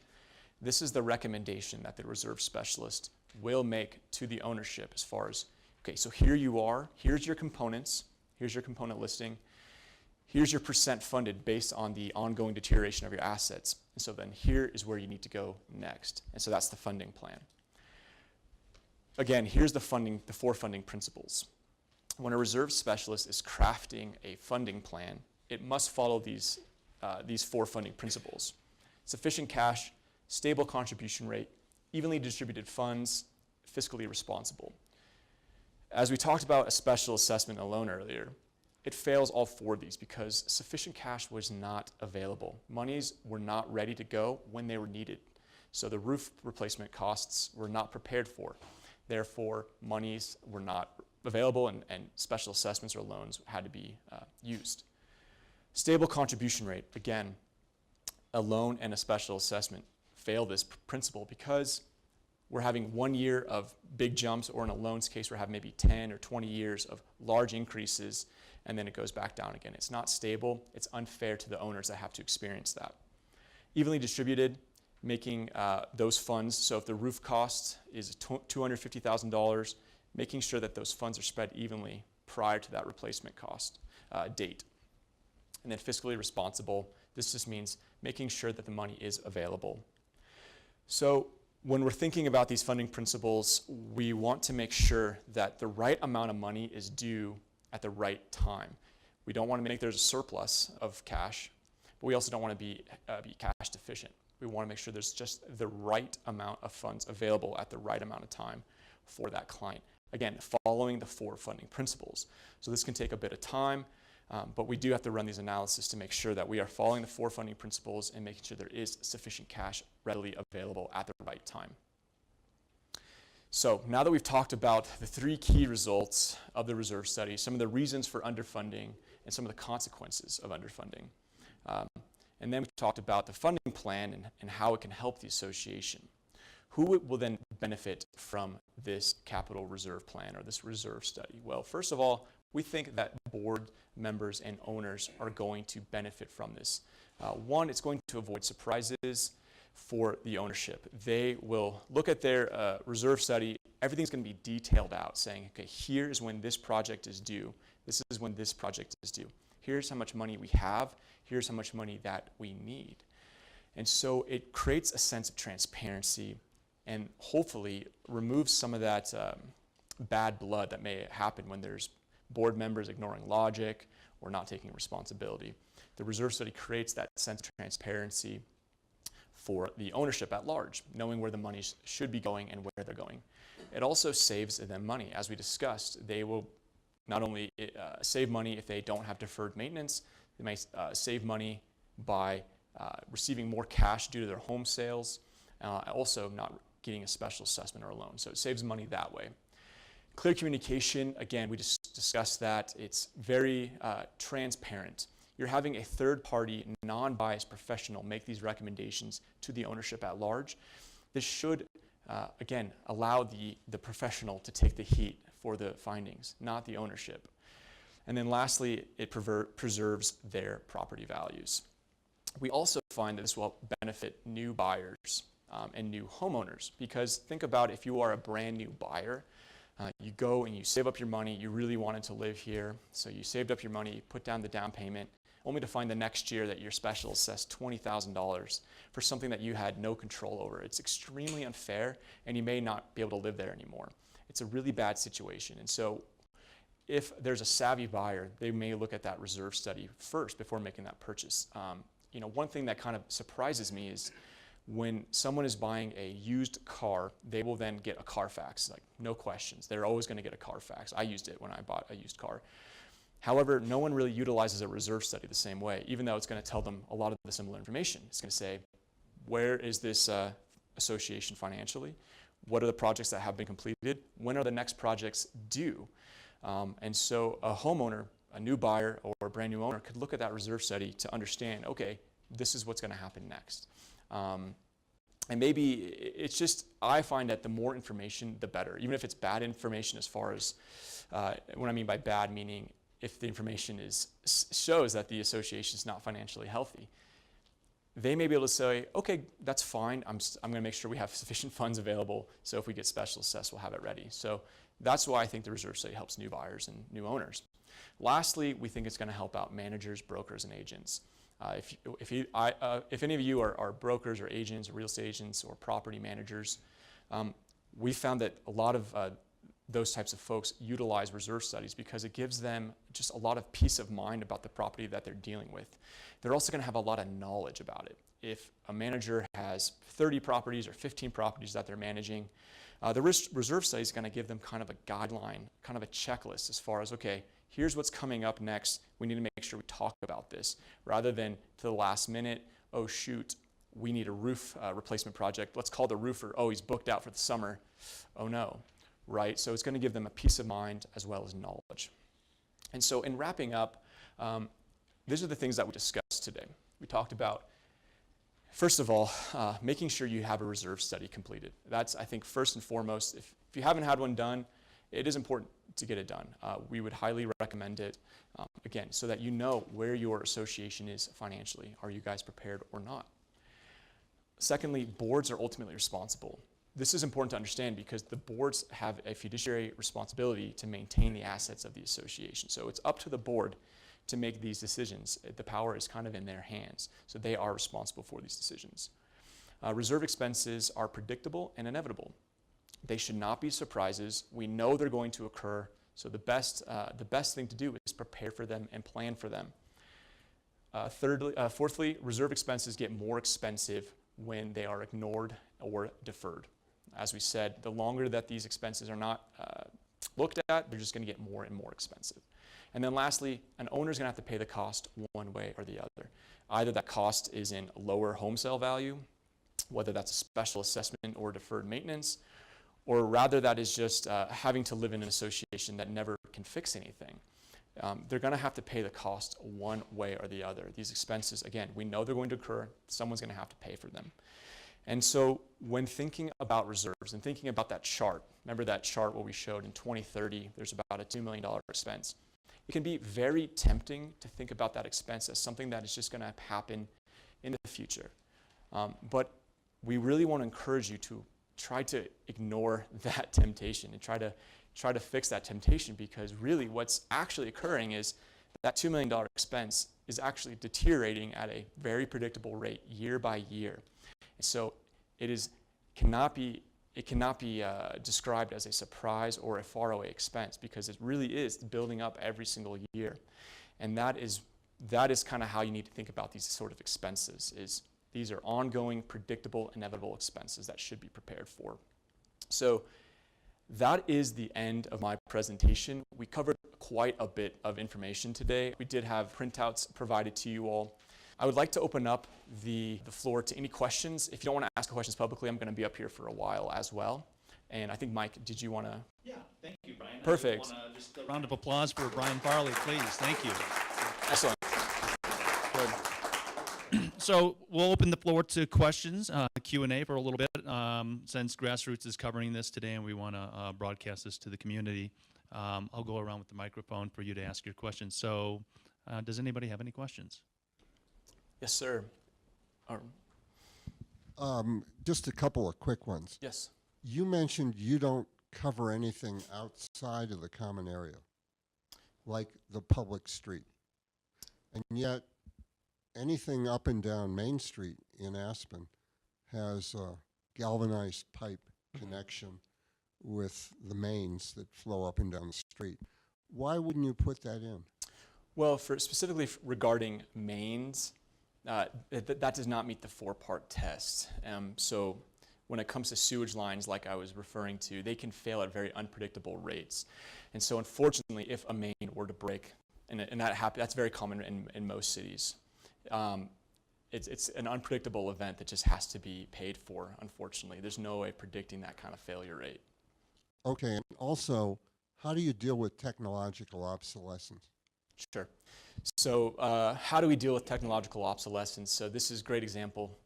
this is the recommendation that the reserve specialist will make to the ownership as far as, okay, so here you are, here's your components, here's your component listing, Here's your percent funded based on the ongoing deterioration of your assets. And so then here is where you need to go next. And so that's the funding plan. Again, here's the four funding principles. When a reserve specialist is crafting a funding plan, it must follow these four funding principles: sufficient cash, stable contribution rate, evenly distributed funds, fiscally responsible. As we talked about a special assessment and a loan earlier, it fails all four of these because sufficient cash was not available. Monies were not ready to go when they were needed. So the roof replacement costs were not prepared for. Therefore, monies were not available and special assessments or loans had to be used. Stable contribution rate, again, a loan and a special assessment fail this principle because we're having 1 year of big jumps, or in a loan's case, we're having maybe 10 or 20 years of large increases, and then it goes back down again. It's not stable. It's unfair to the owners that have to experience that. Evenly distributed, making those funds, so if the roof cost is $250,000, making sure that those funds are spread evenly prior to that replacement cost date. And then fiscally responsible, this just means making sure that the money is available. So when we're thinking about these funding principles, we want to make sure that the right amount of money is due at the right time. We don't want to make there's a surplus of cash, but we also don't want to be cash deficient. We want to make sure there's just the right amount of funds available at the right amount of time for that client. Again, following the four funding principles. So this can take a bit of time, but we do have to run these analyses to make sure that we are following the four funding principles and making sure there is sufficient cash readily available at the right time. So now that we've talked about the three key results of the reserve study, some of the reasons for underfunding and some of the consequences of underfunding, and then we talked about the funding plan and how it can help the association. Who will then benefit from this capital reserve plan or this reserve study? Well, first of all, we think that board members and owners are going to benefit from this. One, it's going to avoid surprises for the ownership. They will look at their reserve study. Everything's going to be detailed out, saying, okay, here's when this project is due. This is when this project is due. Here's how much money we have. Here's how much money that we need. And so it creates a sense of transparency and hopefully removes some of that bad blood that may happen when there's board members ignoring logic or not taking responsibility. The reserve study creates that sense of transparency for the ownership at large, knowing where the money should be going and where they're going. It also saves them money. As we discussed, they will not only save money if they don't have deferred maintenance, they may save money by receiving more cash due to their home sales, also not getting a special assessment or a loan. So it saves money that way. Clear communication, again, we just discussed that. It's very transparent. You're having a third-party, non-biased professional make these recommendations to the ownership at large. This should, again, allow the professional to take the heat for the findings, not the ownership. And then lastly, it preserves their property values. We also find that this will benefit new buyers and new homeowners, because think about if you are a brand new buyer, you go and you save up your money, you really wanted to live here, so you saved up your money, you put down the down payment, only to find the next year that you're special assessed $20,000 for something that you had no control over. It's extremely unfair, and you may not be able to live there anymore. It's a really bad situation. And so if there's a savvy buyer, they may look at that reserve study first before making that purchase. One thing that kind of surprises me is when someone is buying a used car, they will then get a Carfax, like no questions. They're always going to get a Carfax. I used it when I bought a used car. However, no one really utilizes a reserve study the same way, even though it's going to tell them a lot of the similar information. It's going to say, where is this association financially? What are the projects that have been completed? When are the next projects due? And so a homeowner, a new buyer or a brand new owner could look at that reserve study to understand, okay, this is what's going to happen next. And maybe it's just, I find that the more information, the better. Even if it's bad information as far as, what I mean by bad, meaning if the information shows that the association is not financially healthy, they may be able to say, okay, that's fine. I'm going to make sure we have sufficient funds available, so if we get special assessed, we'll have it ready. So that's why I think the reserve study helps new buyers and new owners. Lastly, we think it's going to help out managers, brokers, and agents. If any of you are brokers or agents or real estate agents or property managers, we found that a lot of those types of folks utilize reserve studies because it gives them just a lot of peace of mind about the property that they're dealing with. They're also going to have a lot of knowledge about it. If a manager has 30 properties or 15 properties that they're managing, the reserve study is going to give them kind of a guideline, kind of a checklist as far as, okay, here's what's coming up next. We need to make sure we talk about this rather than to the last minute, oh shoot, we need a roof replacement project. Let's call the roofer. Oh, he's booked out for the summer. Oh no, right? So it's going to give them a peace of mind as well as knowledge. And so in wrapping up, these are the things that we discussed today. We talked about, first of all, making sure you have a reserve study completed. That's, I think, first and foremost. If you haven't had one done, it is important to get it done. We would highly recommend it, again, so that you know where your association is financially. Are you guys prepared or not? Secondly, boards are ultimately responsible. This is important to understand because the boards have a fiduciary responsibility to maintain the assets of the association. So it's up to the board to make these decisions. The power is kind of in their hands, so they are responsible for these decisions. Reserve expenses are predictable and inevitable. They should not be surprises. We know they're going to occur, so the best thing to do is prepare for them and plan for them. Fourthly, reserve expenses get more expensive when they are ignored or deferred. As we said, the longer that these expenses are not looked at, they're just going to get more and more expensive. And then lastly, an owner is going to have to pay the cost one way or the other. Either that cost is in lower home sale value, whether that's a special assessment or deferred maintenance, or rather that is just having to live in an association that never can fix anything. They're going to have to pay the cost one way or the other. These expenses, again, we know they're going to occur. Someone's going to have to pay for them. And so when thinking about reserves and thinking about that chart, remember that chart what we showed in 2030, there's about a $2 million expense. It can be very tempting to think about that expense as something that is just going to happen in the future. But we really want to encourage you to try to ignore that temptation and try to fix that temptation, because really what's actually occurring is that $2 million expense is actually deteriorating at a very predictable rate year by year. And so it cannot be described as a surprise or a faraway expense, because it really is building up every single year. And that is kind of how you need to think about these sort of expenses. These are ongoing, predictable, inevitable expenses that should be prepared for. So that is the end of my presentation. We covered quite a bit of information today. We did have printouts provided to you all. I would like to open up the floor to any questions. If you don't want to ask questions publicly, I'm going to be up here for a while as well. And I think, Mike, did you want to? Yeah, thank you, Brian. Perfect. Just a round of applause for Bryan Farley, please. Thank you. Excellent. Good. So we'll open the floor to questions, Q&A for a little bit, since Grassroots is covering this today and we want to broadcast this to the community. I'll go around with the microphone for you to ask your questions. So does anybody have any questions? Yes, sir. Just a couple of quick ones. Yes. You mentioned you don't cover anything outside of the common area, like the public street. And yet, anything up and down Main Street in Aspen has a galvanized pipe connection with the mains that flow up and down the street. Why wouldn't you put that in? Well, specifically regarding mains, that does not meet the 4-part test. So when it comes to sewage lines, like I was referring to, they can fail at very unpredictable rates. And so unfortunately, if a main were to break, and that's very common in most cities, it's an unpredictable event that just has to be paid for, unfortunately. There's no way of predicting that kind of failure rate. Okay, and also, how do you deal with technological obsolescence? Sure. So how do we deal with technological obsolescence? So this is a great example.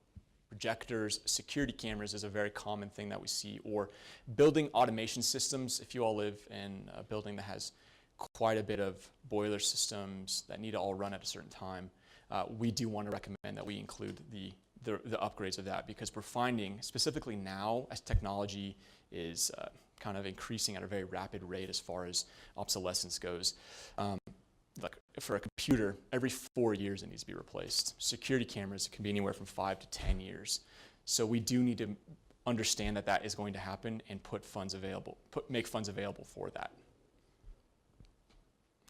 Projectors, security cameras is a very common thing that we see, or building automation systems. If you all live in a building that has quite a bit of boiler systems that need to all run at a certain time, we do want to recommend that we include the upgrades of that, because we're finding, specifically now, as technology is kind of increasing at a very rapid rate as far as obsolescence goes, for a computer, every 4 years it needs to be replaced. Security cameras can be anywhere from 5 to 10 years. So we do need to understand that that is going to happen and make funds available for that.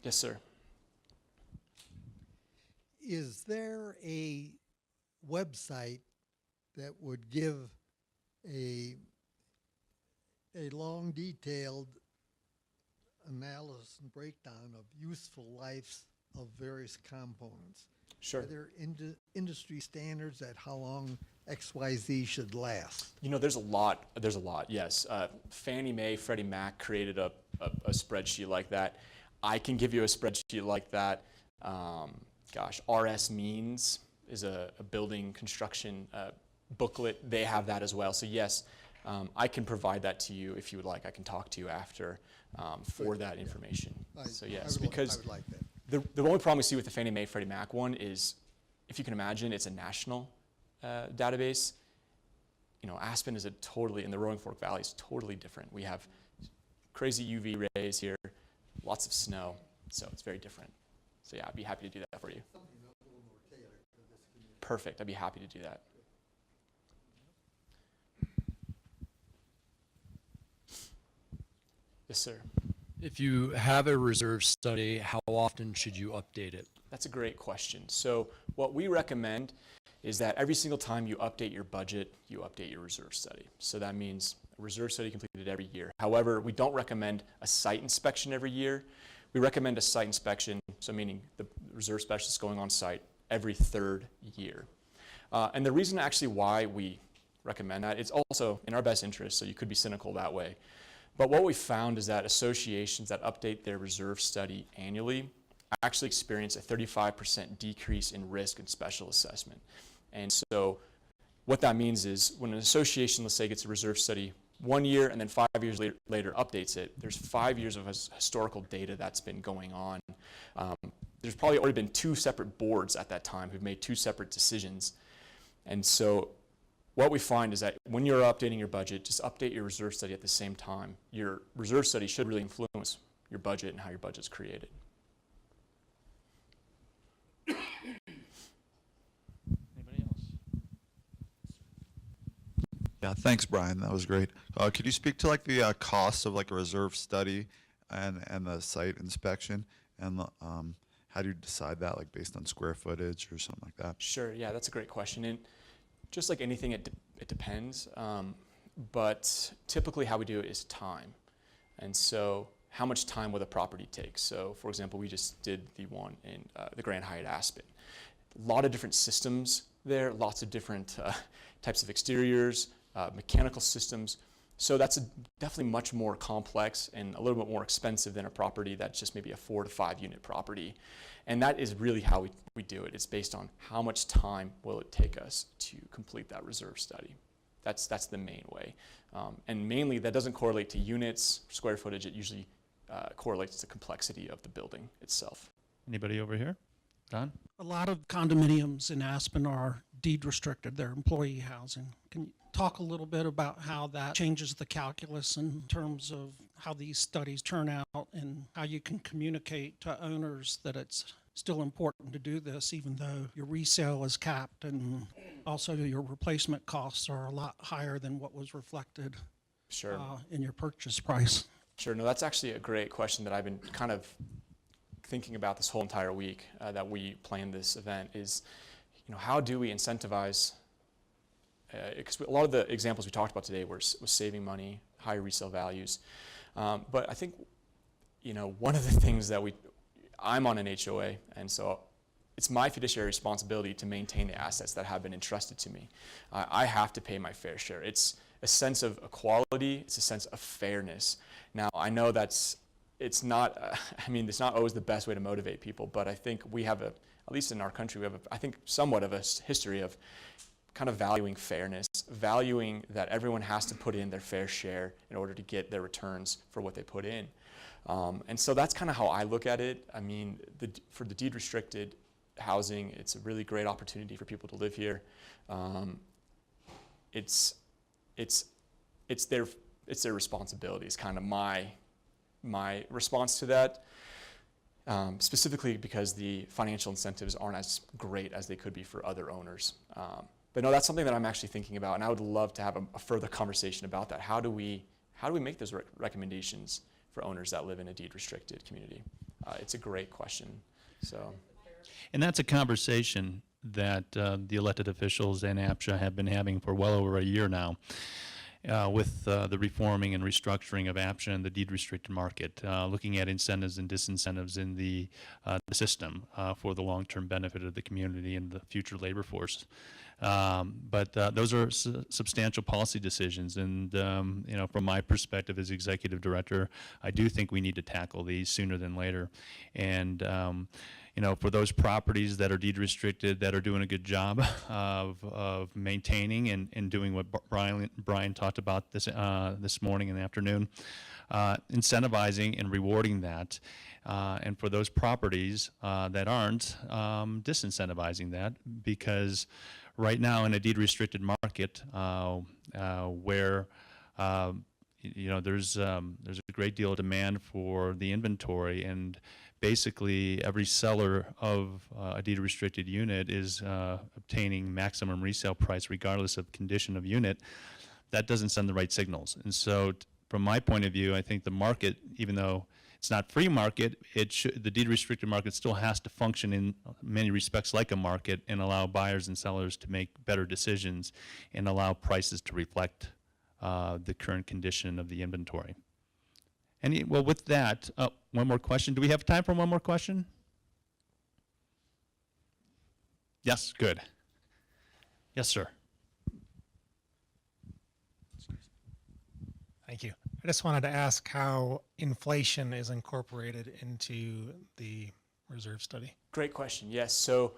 Yes, sir. Is there a website that would give a long, detailed analysis and breakdown of useful lives of various components? Sure. Are there industry standards at how long XYZ should last? You know, there's a lot, yes. Fannie Mae, Freddie Mac created a spreadsheet like that. I can give you a spreadsheet like that. RS Means is a building construction booklet. They have that as well. So yes, I can provide that to you if you would like. I can talk to you after for that information. So yes, because I would like that. the only problem we see with the Fannie Mae, Freddie Mac one is, if you can imagine, it's a national database. You know, Aspen is in the Roaring Fork Valley is totally different. We have crazy UV rays here, lots of snow, so it's very different. So yeah, I'd be happy to do that for you. Something a little more tailored for this community. Perfect, I'd be happy to do that. Yes, sir. If you have a reserve study, how often should you update it? That's a great question. So what we recommend is that every single time you update your budget, you update your reserve study. So that means a reserve study completed every year. However, we don't recommend a site inspection every year. We recommend a site inspection, so meaning the reserve specialist going on site every 3rd year. And the reason actually why we recommend that, it's also in our best interest, so you could be cynical that way. But what we found is that associations that update their reserve study annually actually experience a 35% decrease in risk and special assessment. And so what that means is when an association, let's say, gets a reserve study 1 year and then 5 years later updates it, there's 5 years of historical data that's been going on. There's probably already been 2 separate boards at that time who've made 2 separate decisions. And so what we find is that when you're updating your budget, just update your reserve study at the same time. Your reserve study should really influence your budget and how your budget's created. Anybody else? Yeah, thanks, Brian. That was great. Could you speak to like the cost of like a reserve study and the site inspection, and how do you decide that, like based on square footage or something like that? Sure, yeah, that's a great question. And just like anything, it depends. But typically how we do it is time. And so how much time will the property take? So for example, we just did the one in the Grand Hyatt Aspen. A lot of different systems there, lots of different types of exteriors, mechanical systems. So that's definitely much more complex and a little bit more expensive than a property that's just maybe a 4 to 5 unit property. And that is really how we do it. It's based on how much time will it take us to complete that reserve study. That's the main way. And mainly that doesn't correlate to units, square footage. It usually correlates to complexity of the building itself. Anybody over here? Don? A lot of condominiums in Aspen are deed restricted. They're employee housing. Can you talk a little bit about how that changes the calculus in terms of how these studies turn out and how you can communicate to owners that it's still important to do this even though your resale is capped and also your replacement costs are a lot higher than what was reflected Sure. In your purchase price? Sure. No, that's actually a great question that I've been kind of thinking about this whole entire week that we planned this event is, how do we incentivize, a lot of the examples we talked about today was saving money, higher resale values. But I think, one of the things that I'm on an HOA, and so it's my fiduciary responsibility to maintain the assets that have been entrusted to me. I have to pay my fair share. It's a sense of equality, it's a sense of fairness. Now, I know it's not always the best way to motivate people, but I think we have at least in our country, we have I think somewhat of a history of kind of valuing fairness, valuing that everyone has to put in their fair share in order to get their returns for what they put in. And so that's kind of how I look at it. I mean, for the deed restricted housing, it's a really great opportunity for people to live here. It's their responsibility is kind of my response to that. specifically because the financial incentives aren't as great as they could be for other owners. But no, that's something that I'm actually thinking about, and I would love to have a further conversation about that. How do we make those recommendations for owners that live in a deed-restricted community? It's a great question. So, And that's a conversation that the elected officials and A.P.C.H.A have been having for well over a year now. With the reforming and restructuring of A.P.C.H.A and the deed-restricted market, looking at incentives and disincentives in the system for the long-term benefit of the community and the future labor force. But those are substantial policy decisions, and you know, from my perspective as executive director, I do think we need to tackle these sooner than later. And you know, for those properties that are deed restricted, that are doing a good job of maintaining and doing what Bryan talked about this morning and afternoon, incentivizing and rewarding that. And for those properties that aren't, disincentivizing that, because right now in a deed restricted market where you know, there's a great deal of demand for the inventory, and basically every seller of a deed restricted unit is obtaining maximum resale price regardless of condition of unit. That doesn't send the right signals. And so from my point of view, I think the market, even though it's not free market, the deed restricted market still has to function in many respects like a market and allow buyers and sellers to make better decisions and allow prices to reflect the current condition of the inventory. Well, with that, one more question. Do we have time for one more question? Yes, good. Yes, sir. Thank you. I just wanted to ask how inflation is incorporated into the reserve study. great question. Yes. So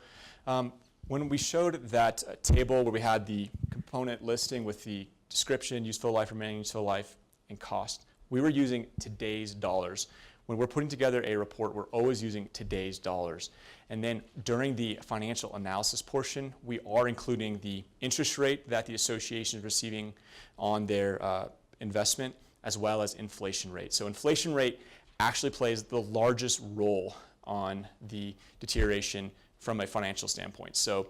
when we showed that table where we had the component listing with the description, useful life, remaining useful life, and cost, we were using today's dollars. When we're putting together a report, we're always using today's dollars. And then during the financial analysis portion, we are including the interest rate that the association is receiving on their investment, as well as inflation rate. So inflation rate actually plays the largest role on the deterioration from a financial standpoint. So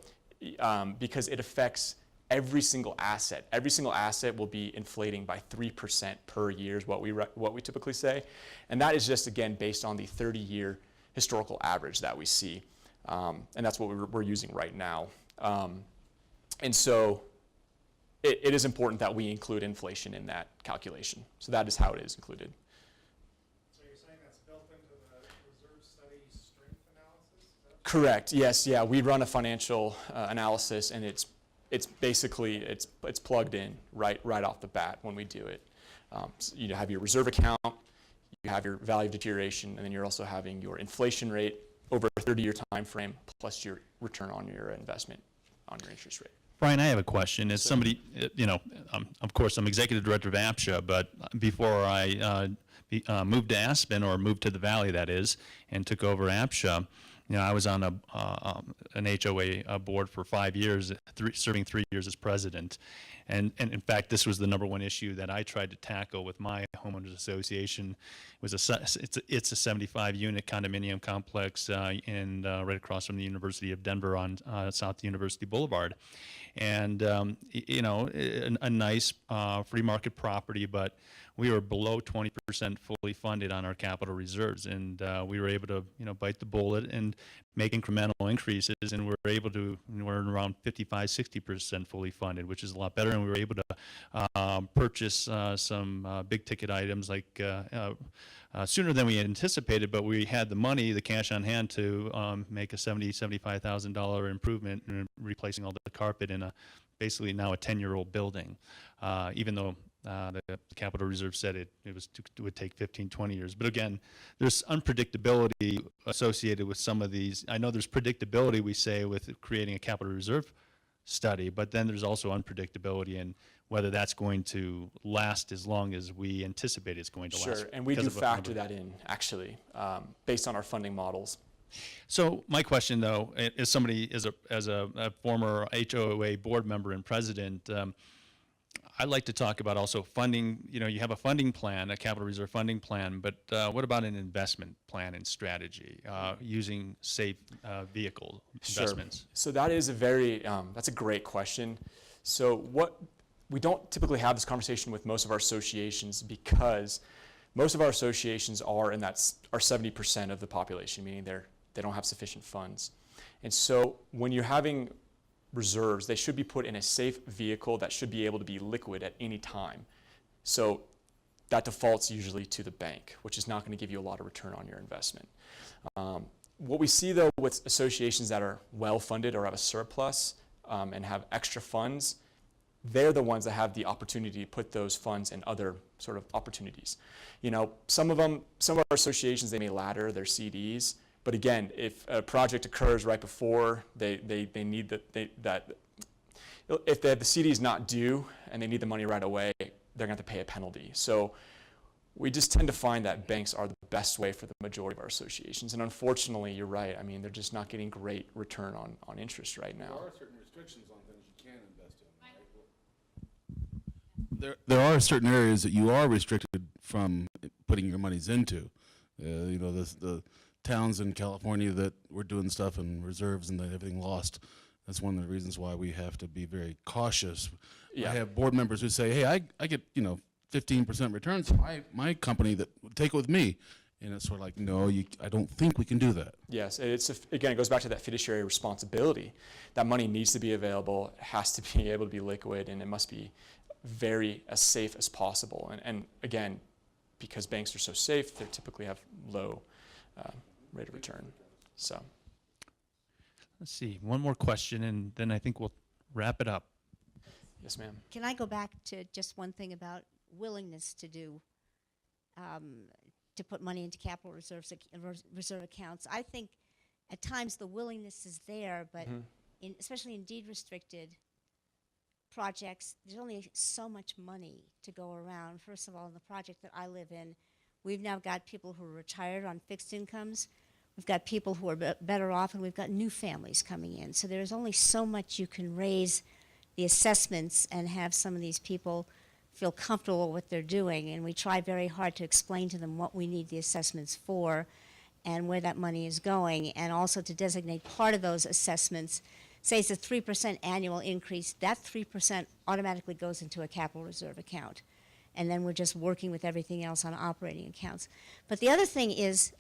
because it affects every single asset. Every single asset will be inflating by 3% per year is what we typically say. And that is just, again, based on the 30-year historical average that we see. And that's what we're using right now. And so it is important that we include inflation in that calculation. So that is how it is included. So you're saying that's built into the reserve study strength analysis? Correct. Yes. Yeah. We run a financial analysis, and it's basically it's plugged in right off the bat when we do it. So you have your reserve account, you have your value of deterioration, and then you're also having your inflation rate over a 30-year time frame, plus your return on your investment on your interest rate. Bryan, I have a question. As somebody, you know, of course, I'm executive director of A.P.C.H.A, but before I moved to Aspen, or moved to the Valley, that is, and took over A.P.C.H.A, you know, I was on an HOA board for 5 years, serving 3 years as president. And in fact, this was the #1 issue that I tried to tackle with my homeowners association. It's a 75-unit condominium complex in right across from the University of Denver on South University Boulevard. And, you know, a nice free market property, but we were below 20% fully funded on our capital reserves, and we were able to, you know, bite the bullet and make incremental increases, and we're around 55-60% fully funded, which is a lot better, and we were able to purchase some big ticket items like sooner than we anticipated, but we had the money, the cash on hand, to make a $75,000 improvement in replacing all the carpet in basically now a 10-year-old building, even though the capital reserve said it would take 15-20 years. But again, there's unpredictability associated with some of these. I know there's predictability, we say, with creating a capital reserve study, but then there's also unpredictability in whether that's going to last as long as we anticipate it's going to last. Sure, and we do factor that in, actually, based on our funding models. So my question, though, as somebody, as a former HOA board member and president, I'd like to talk about also funding. You know, you have a funding plan, a capital reserve funding plan, but what about an investment plan and strategy using safe vehicle investments? So that is a very, that's a great question. So what, we don't typically have this conversation with most of our associations because most of our associations are in that, are 70% of the population, meaning they don't have sufficient funds. And so when you're having reserves, they should be put in a safe vehicle that should be able to be liquid at any time. So that defaults usually to the bank, which is not going to give you a lot of return on your investment. What we see though with associations that are well funded or have a surplus and have extra funds, they're the ones that have the opportunity to put those funds in other sort of opportunities. You know, some of our associations, they may ladder their CDs, but again, if a project occurs right before they need if the CD is not due and they need the money right away, they're going to have to pay a penalty. So we just tend to find that banks are the best way for the majority of our associations. And unfortunately, you're right. I mean, they're just not getting great return on interest right now. There are certain restrictions on things you can invest in, right? There are certain areas that you are restricted from putting your monies into. You know, the towns in California that were doing stuff in reserves and then everything lost. That's one of the reasons why we have to be very cautious. Yeah. I have board members who say, hey, I get, 15% returns from my company that would take it with me. And it's sort of like, no, I don't think we can do that. Yes, again, it goes back to that fiduciary responsibility. That money needs to be available, it has to be able to be liquid, and it must be as safe as possible. And again, because banks are so safe, they typically have low rate of return. So, Let's see, one more question, and then I think we'll wrap it up. yes, ma'am. Can I go back to just one thing about willingness to do, to put money into capital reserve accounts? I think at times the willingness is there, but especially in deed restricted projects, there's only so much money to go around. First of all, in the project that I live in, we've now got people who are retired on fixed incomes. We've got people who are better off, and we've got new families coming in. So there's only so much you can raise the assessments and have some of these people feel comfortable with what they're doing. And we try very hard to explain to them what we need the assessments for and where that money is going, and also to designate part of those assessments. Say it's a 3% annual increase, that 3% automatically goes into a capital reserve account. And then we're just working with everything else on operating accounts. But the other thing is,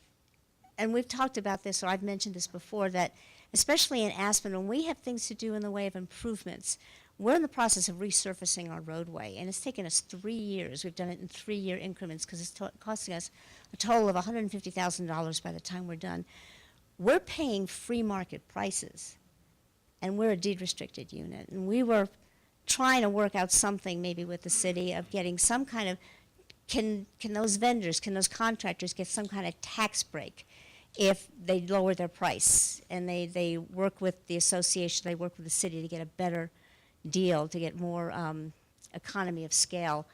and we've talked about this, or I've mentioned this before, that especially in Aspen, when we have things to do in the way of improvements, we're in the process of resurfacing our roadway, and it's taken us 3 years. We've done it in 3-year increments because it's costing us a total of $150,000 by the time we're done. We're paying free market prices, and we're a deed-restricted unit. And we were trying to work out something maybe with the city of getting some kind of, can those vendors, can those contractors get some kind of tax break if they lower their price? And they work with the association, they work with the city to get a better deal, to get more economy of scale,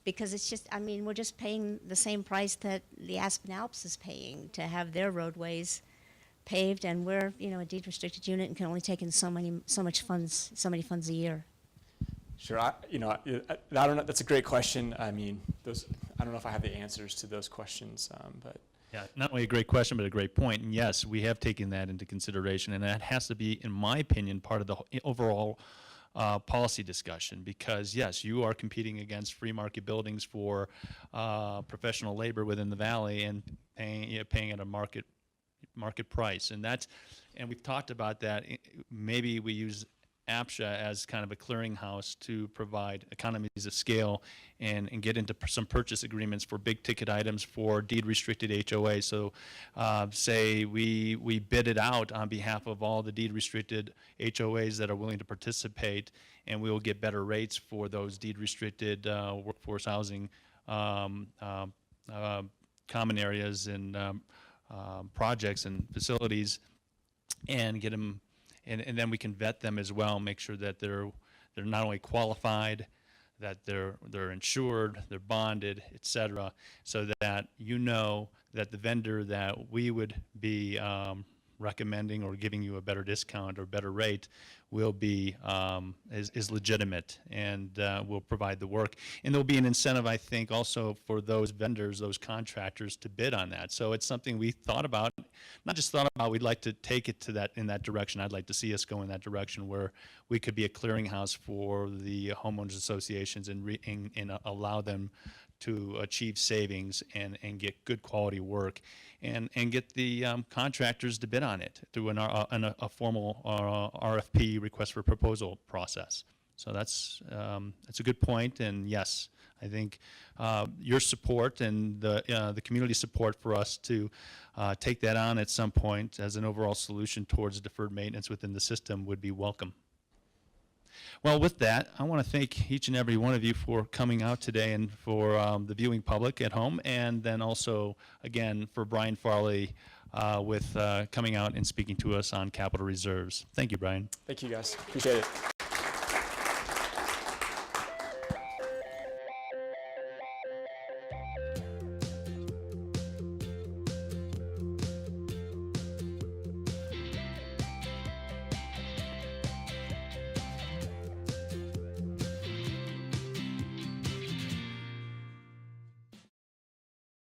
because it's just, I mean, we're just paying the same price that the Aspen Alps is paying to have their roadways paved, and we're, a deed restricted unit and can only take in so many funds a year. Sure, I don't know. That's a great question. I mean, I don't know if I have the answers to those questions, but. Yeah, not only a great question, but a great point. And yes, we have taken that into consideration, and that has to be, in my opinion, part of the overall policy discussion, because yes, you are competing against free market buildings for professional labor within the valley and paying at a market price, and we've talked about that. Maybe we use A.P.C.H.A as kind of a clearinghouse to provide economies of scale and get into some purchase agreements for big ticket items for deed restricted HOA. So say we bid it out on behalf of all the deed restricted HOAs that are willing to participate, and we will get better rates for those deed restricted workforce housing common areas and projects and facilities, and get them. And then we can vet them as well, make sure that they're not only qualified, that they're insured, they're bonded, et cetera, so that that the vendor that we would be recommending or giving you a better discount or better rate will be is legitimate and will provide the work. And there'll be an incentive, I think, also for those vendors, those contractors to bid on that. So it's something we thought about, not just thought about, we'd like to take it to that in that direction. I'd like to see us go in that direction where we could be a clearinghouse for the homeowners associations and allow them to achieve savings and get good quality work and get the contractors to bid on it through a formal RFP, request for proposal process. So that's a good point, and yes, I think your support and the community support for us to take that on at some point as an overall solution towards deferred maintenance within the system would be welcome. Well, with that, I want to thank each and every one of you for coming out today and for the viewing public at home, and then also, again, for Bryan Farley with coming out and speaking to us on capital reserves. Thank you, Bryan. Thank you, guys. Appreciate it.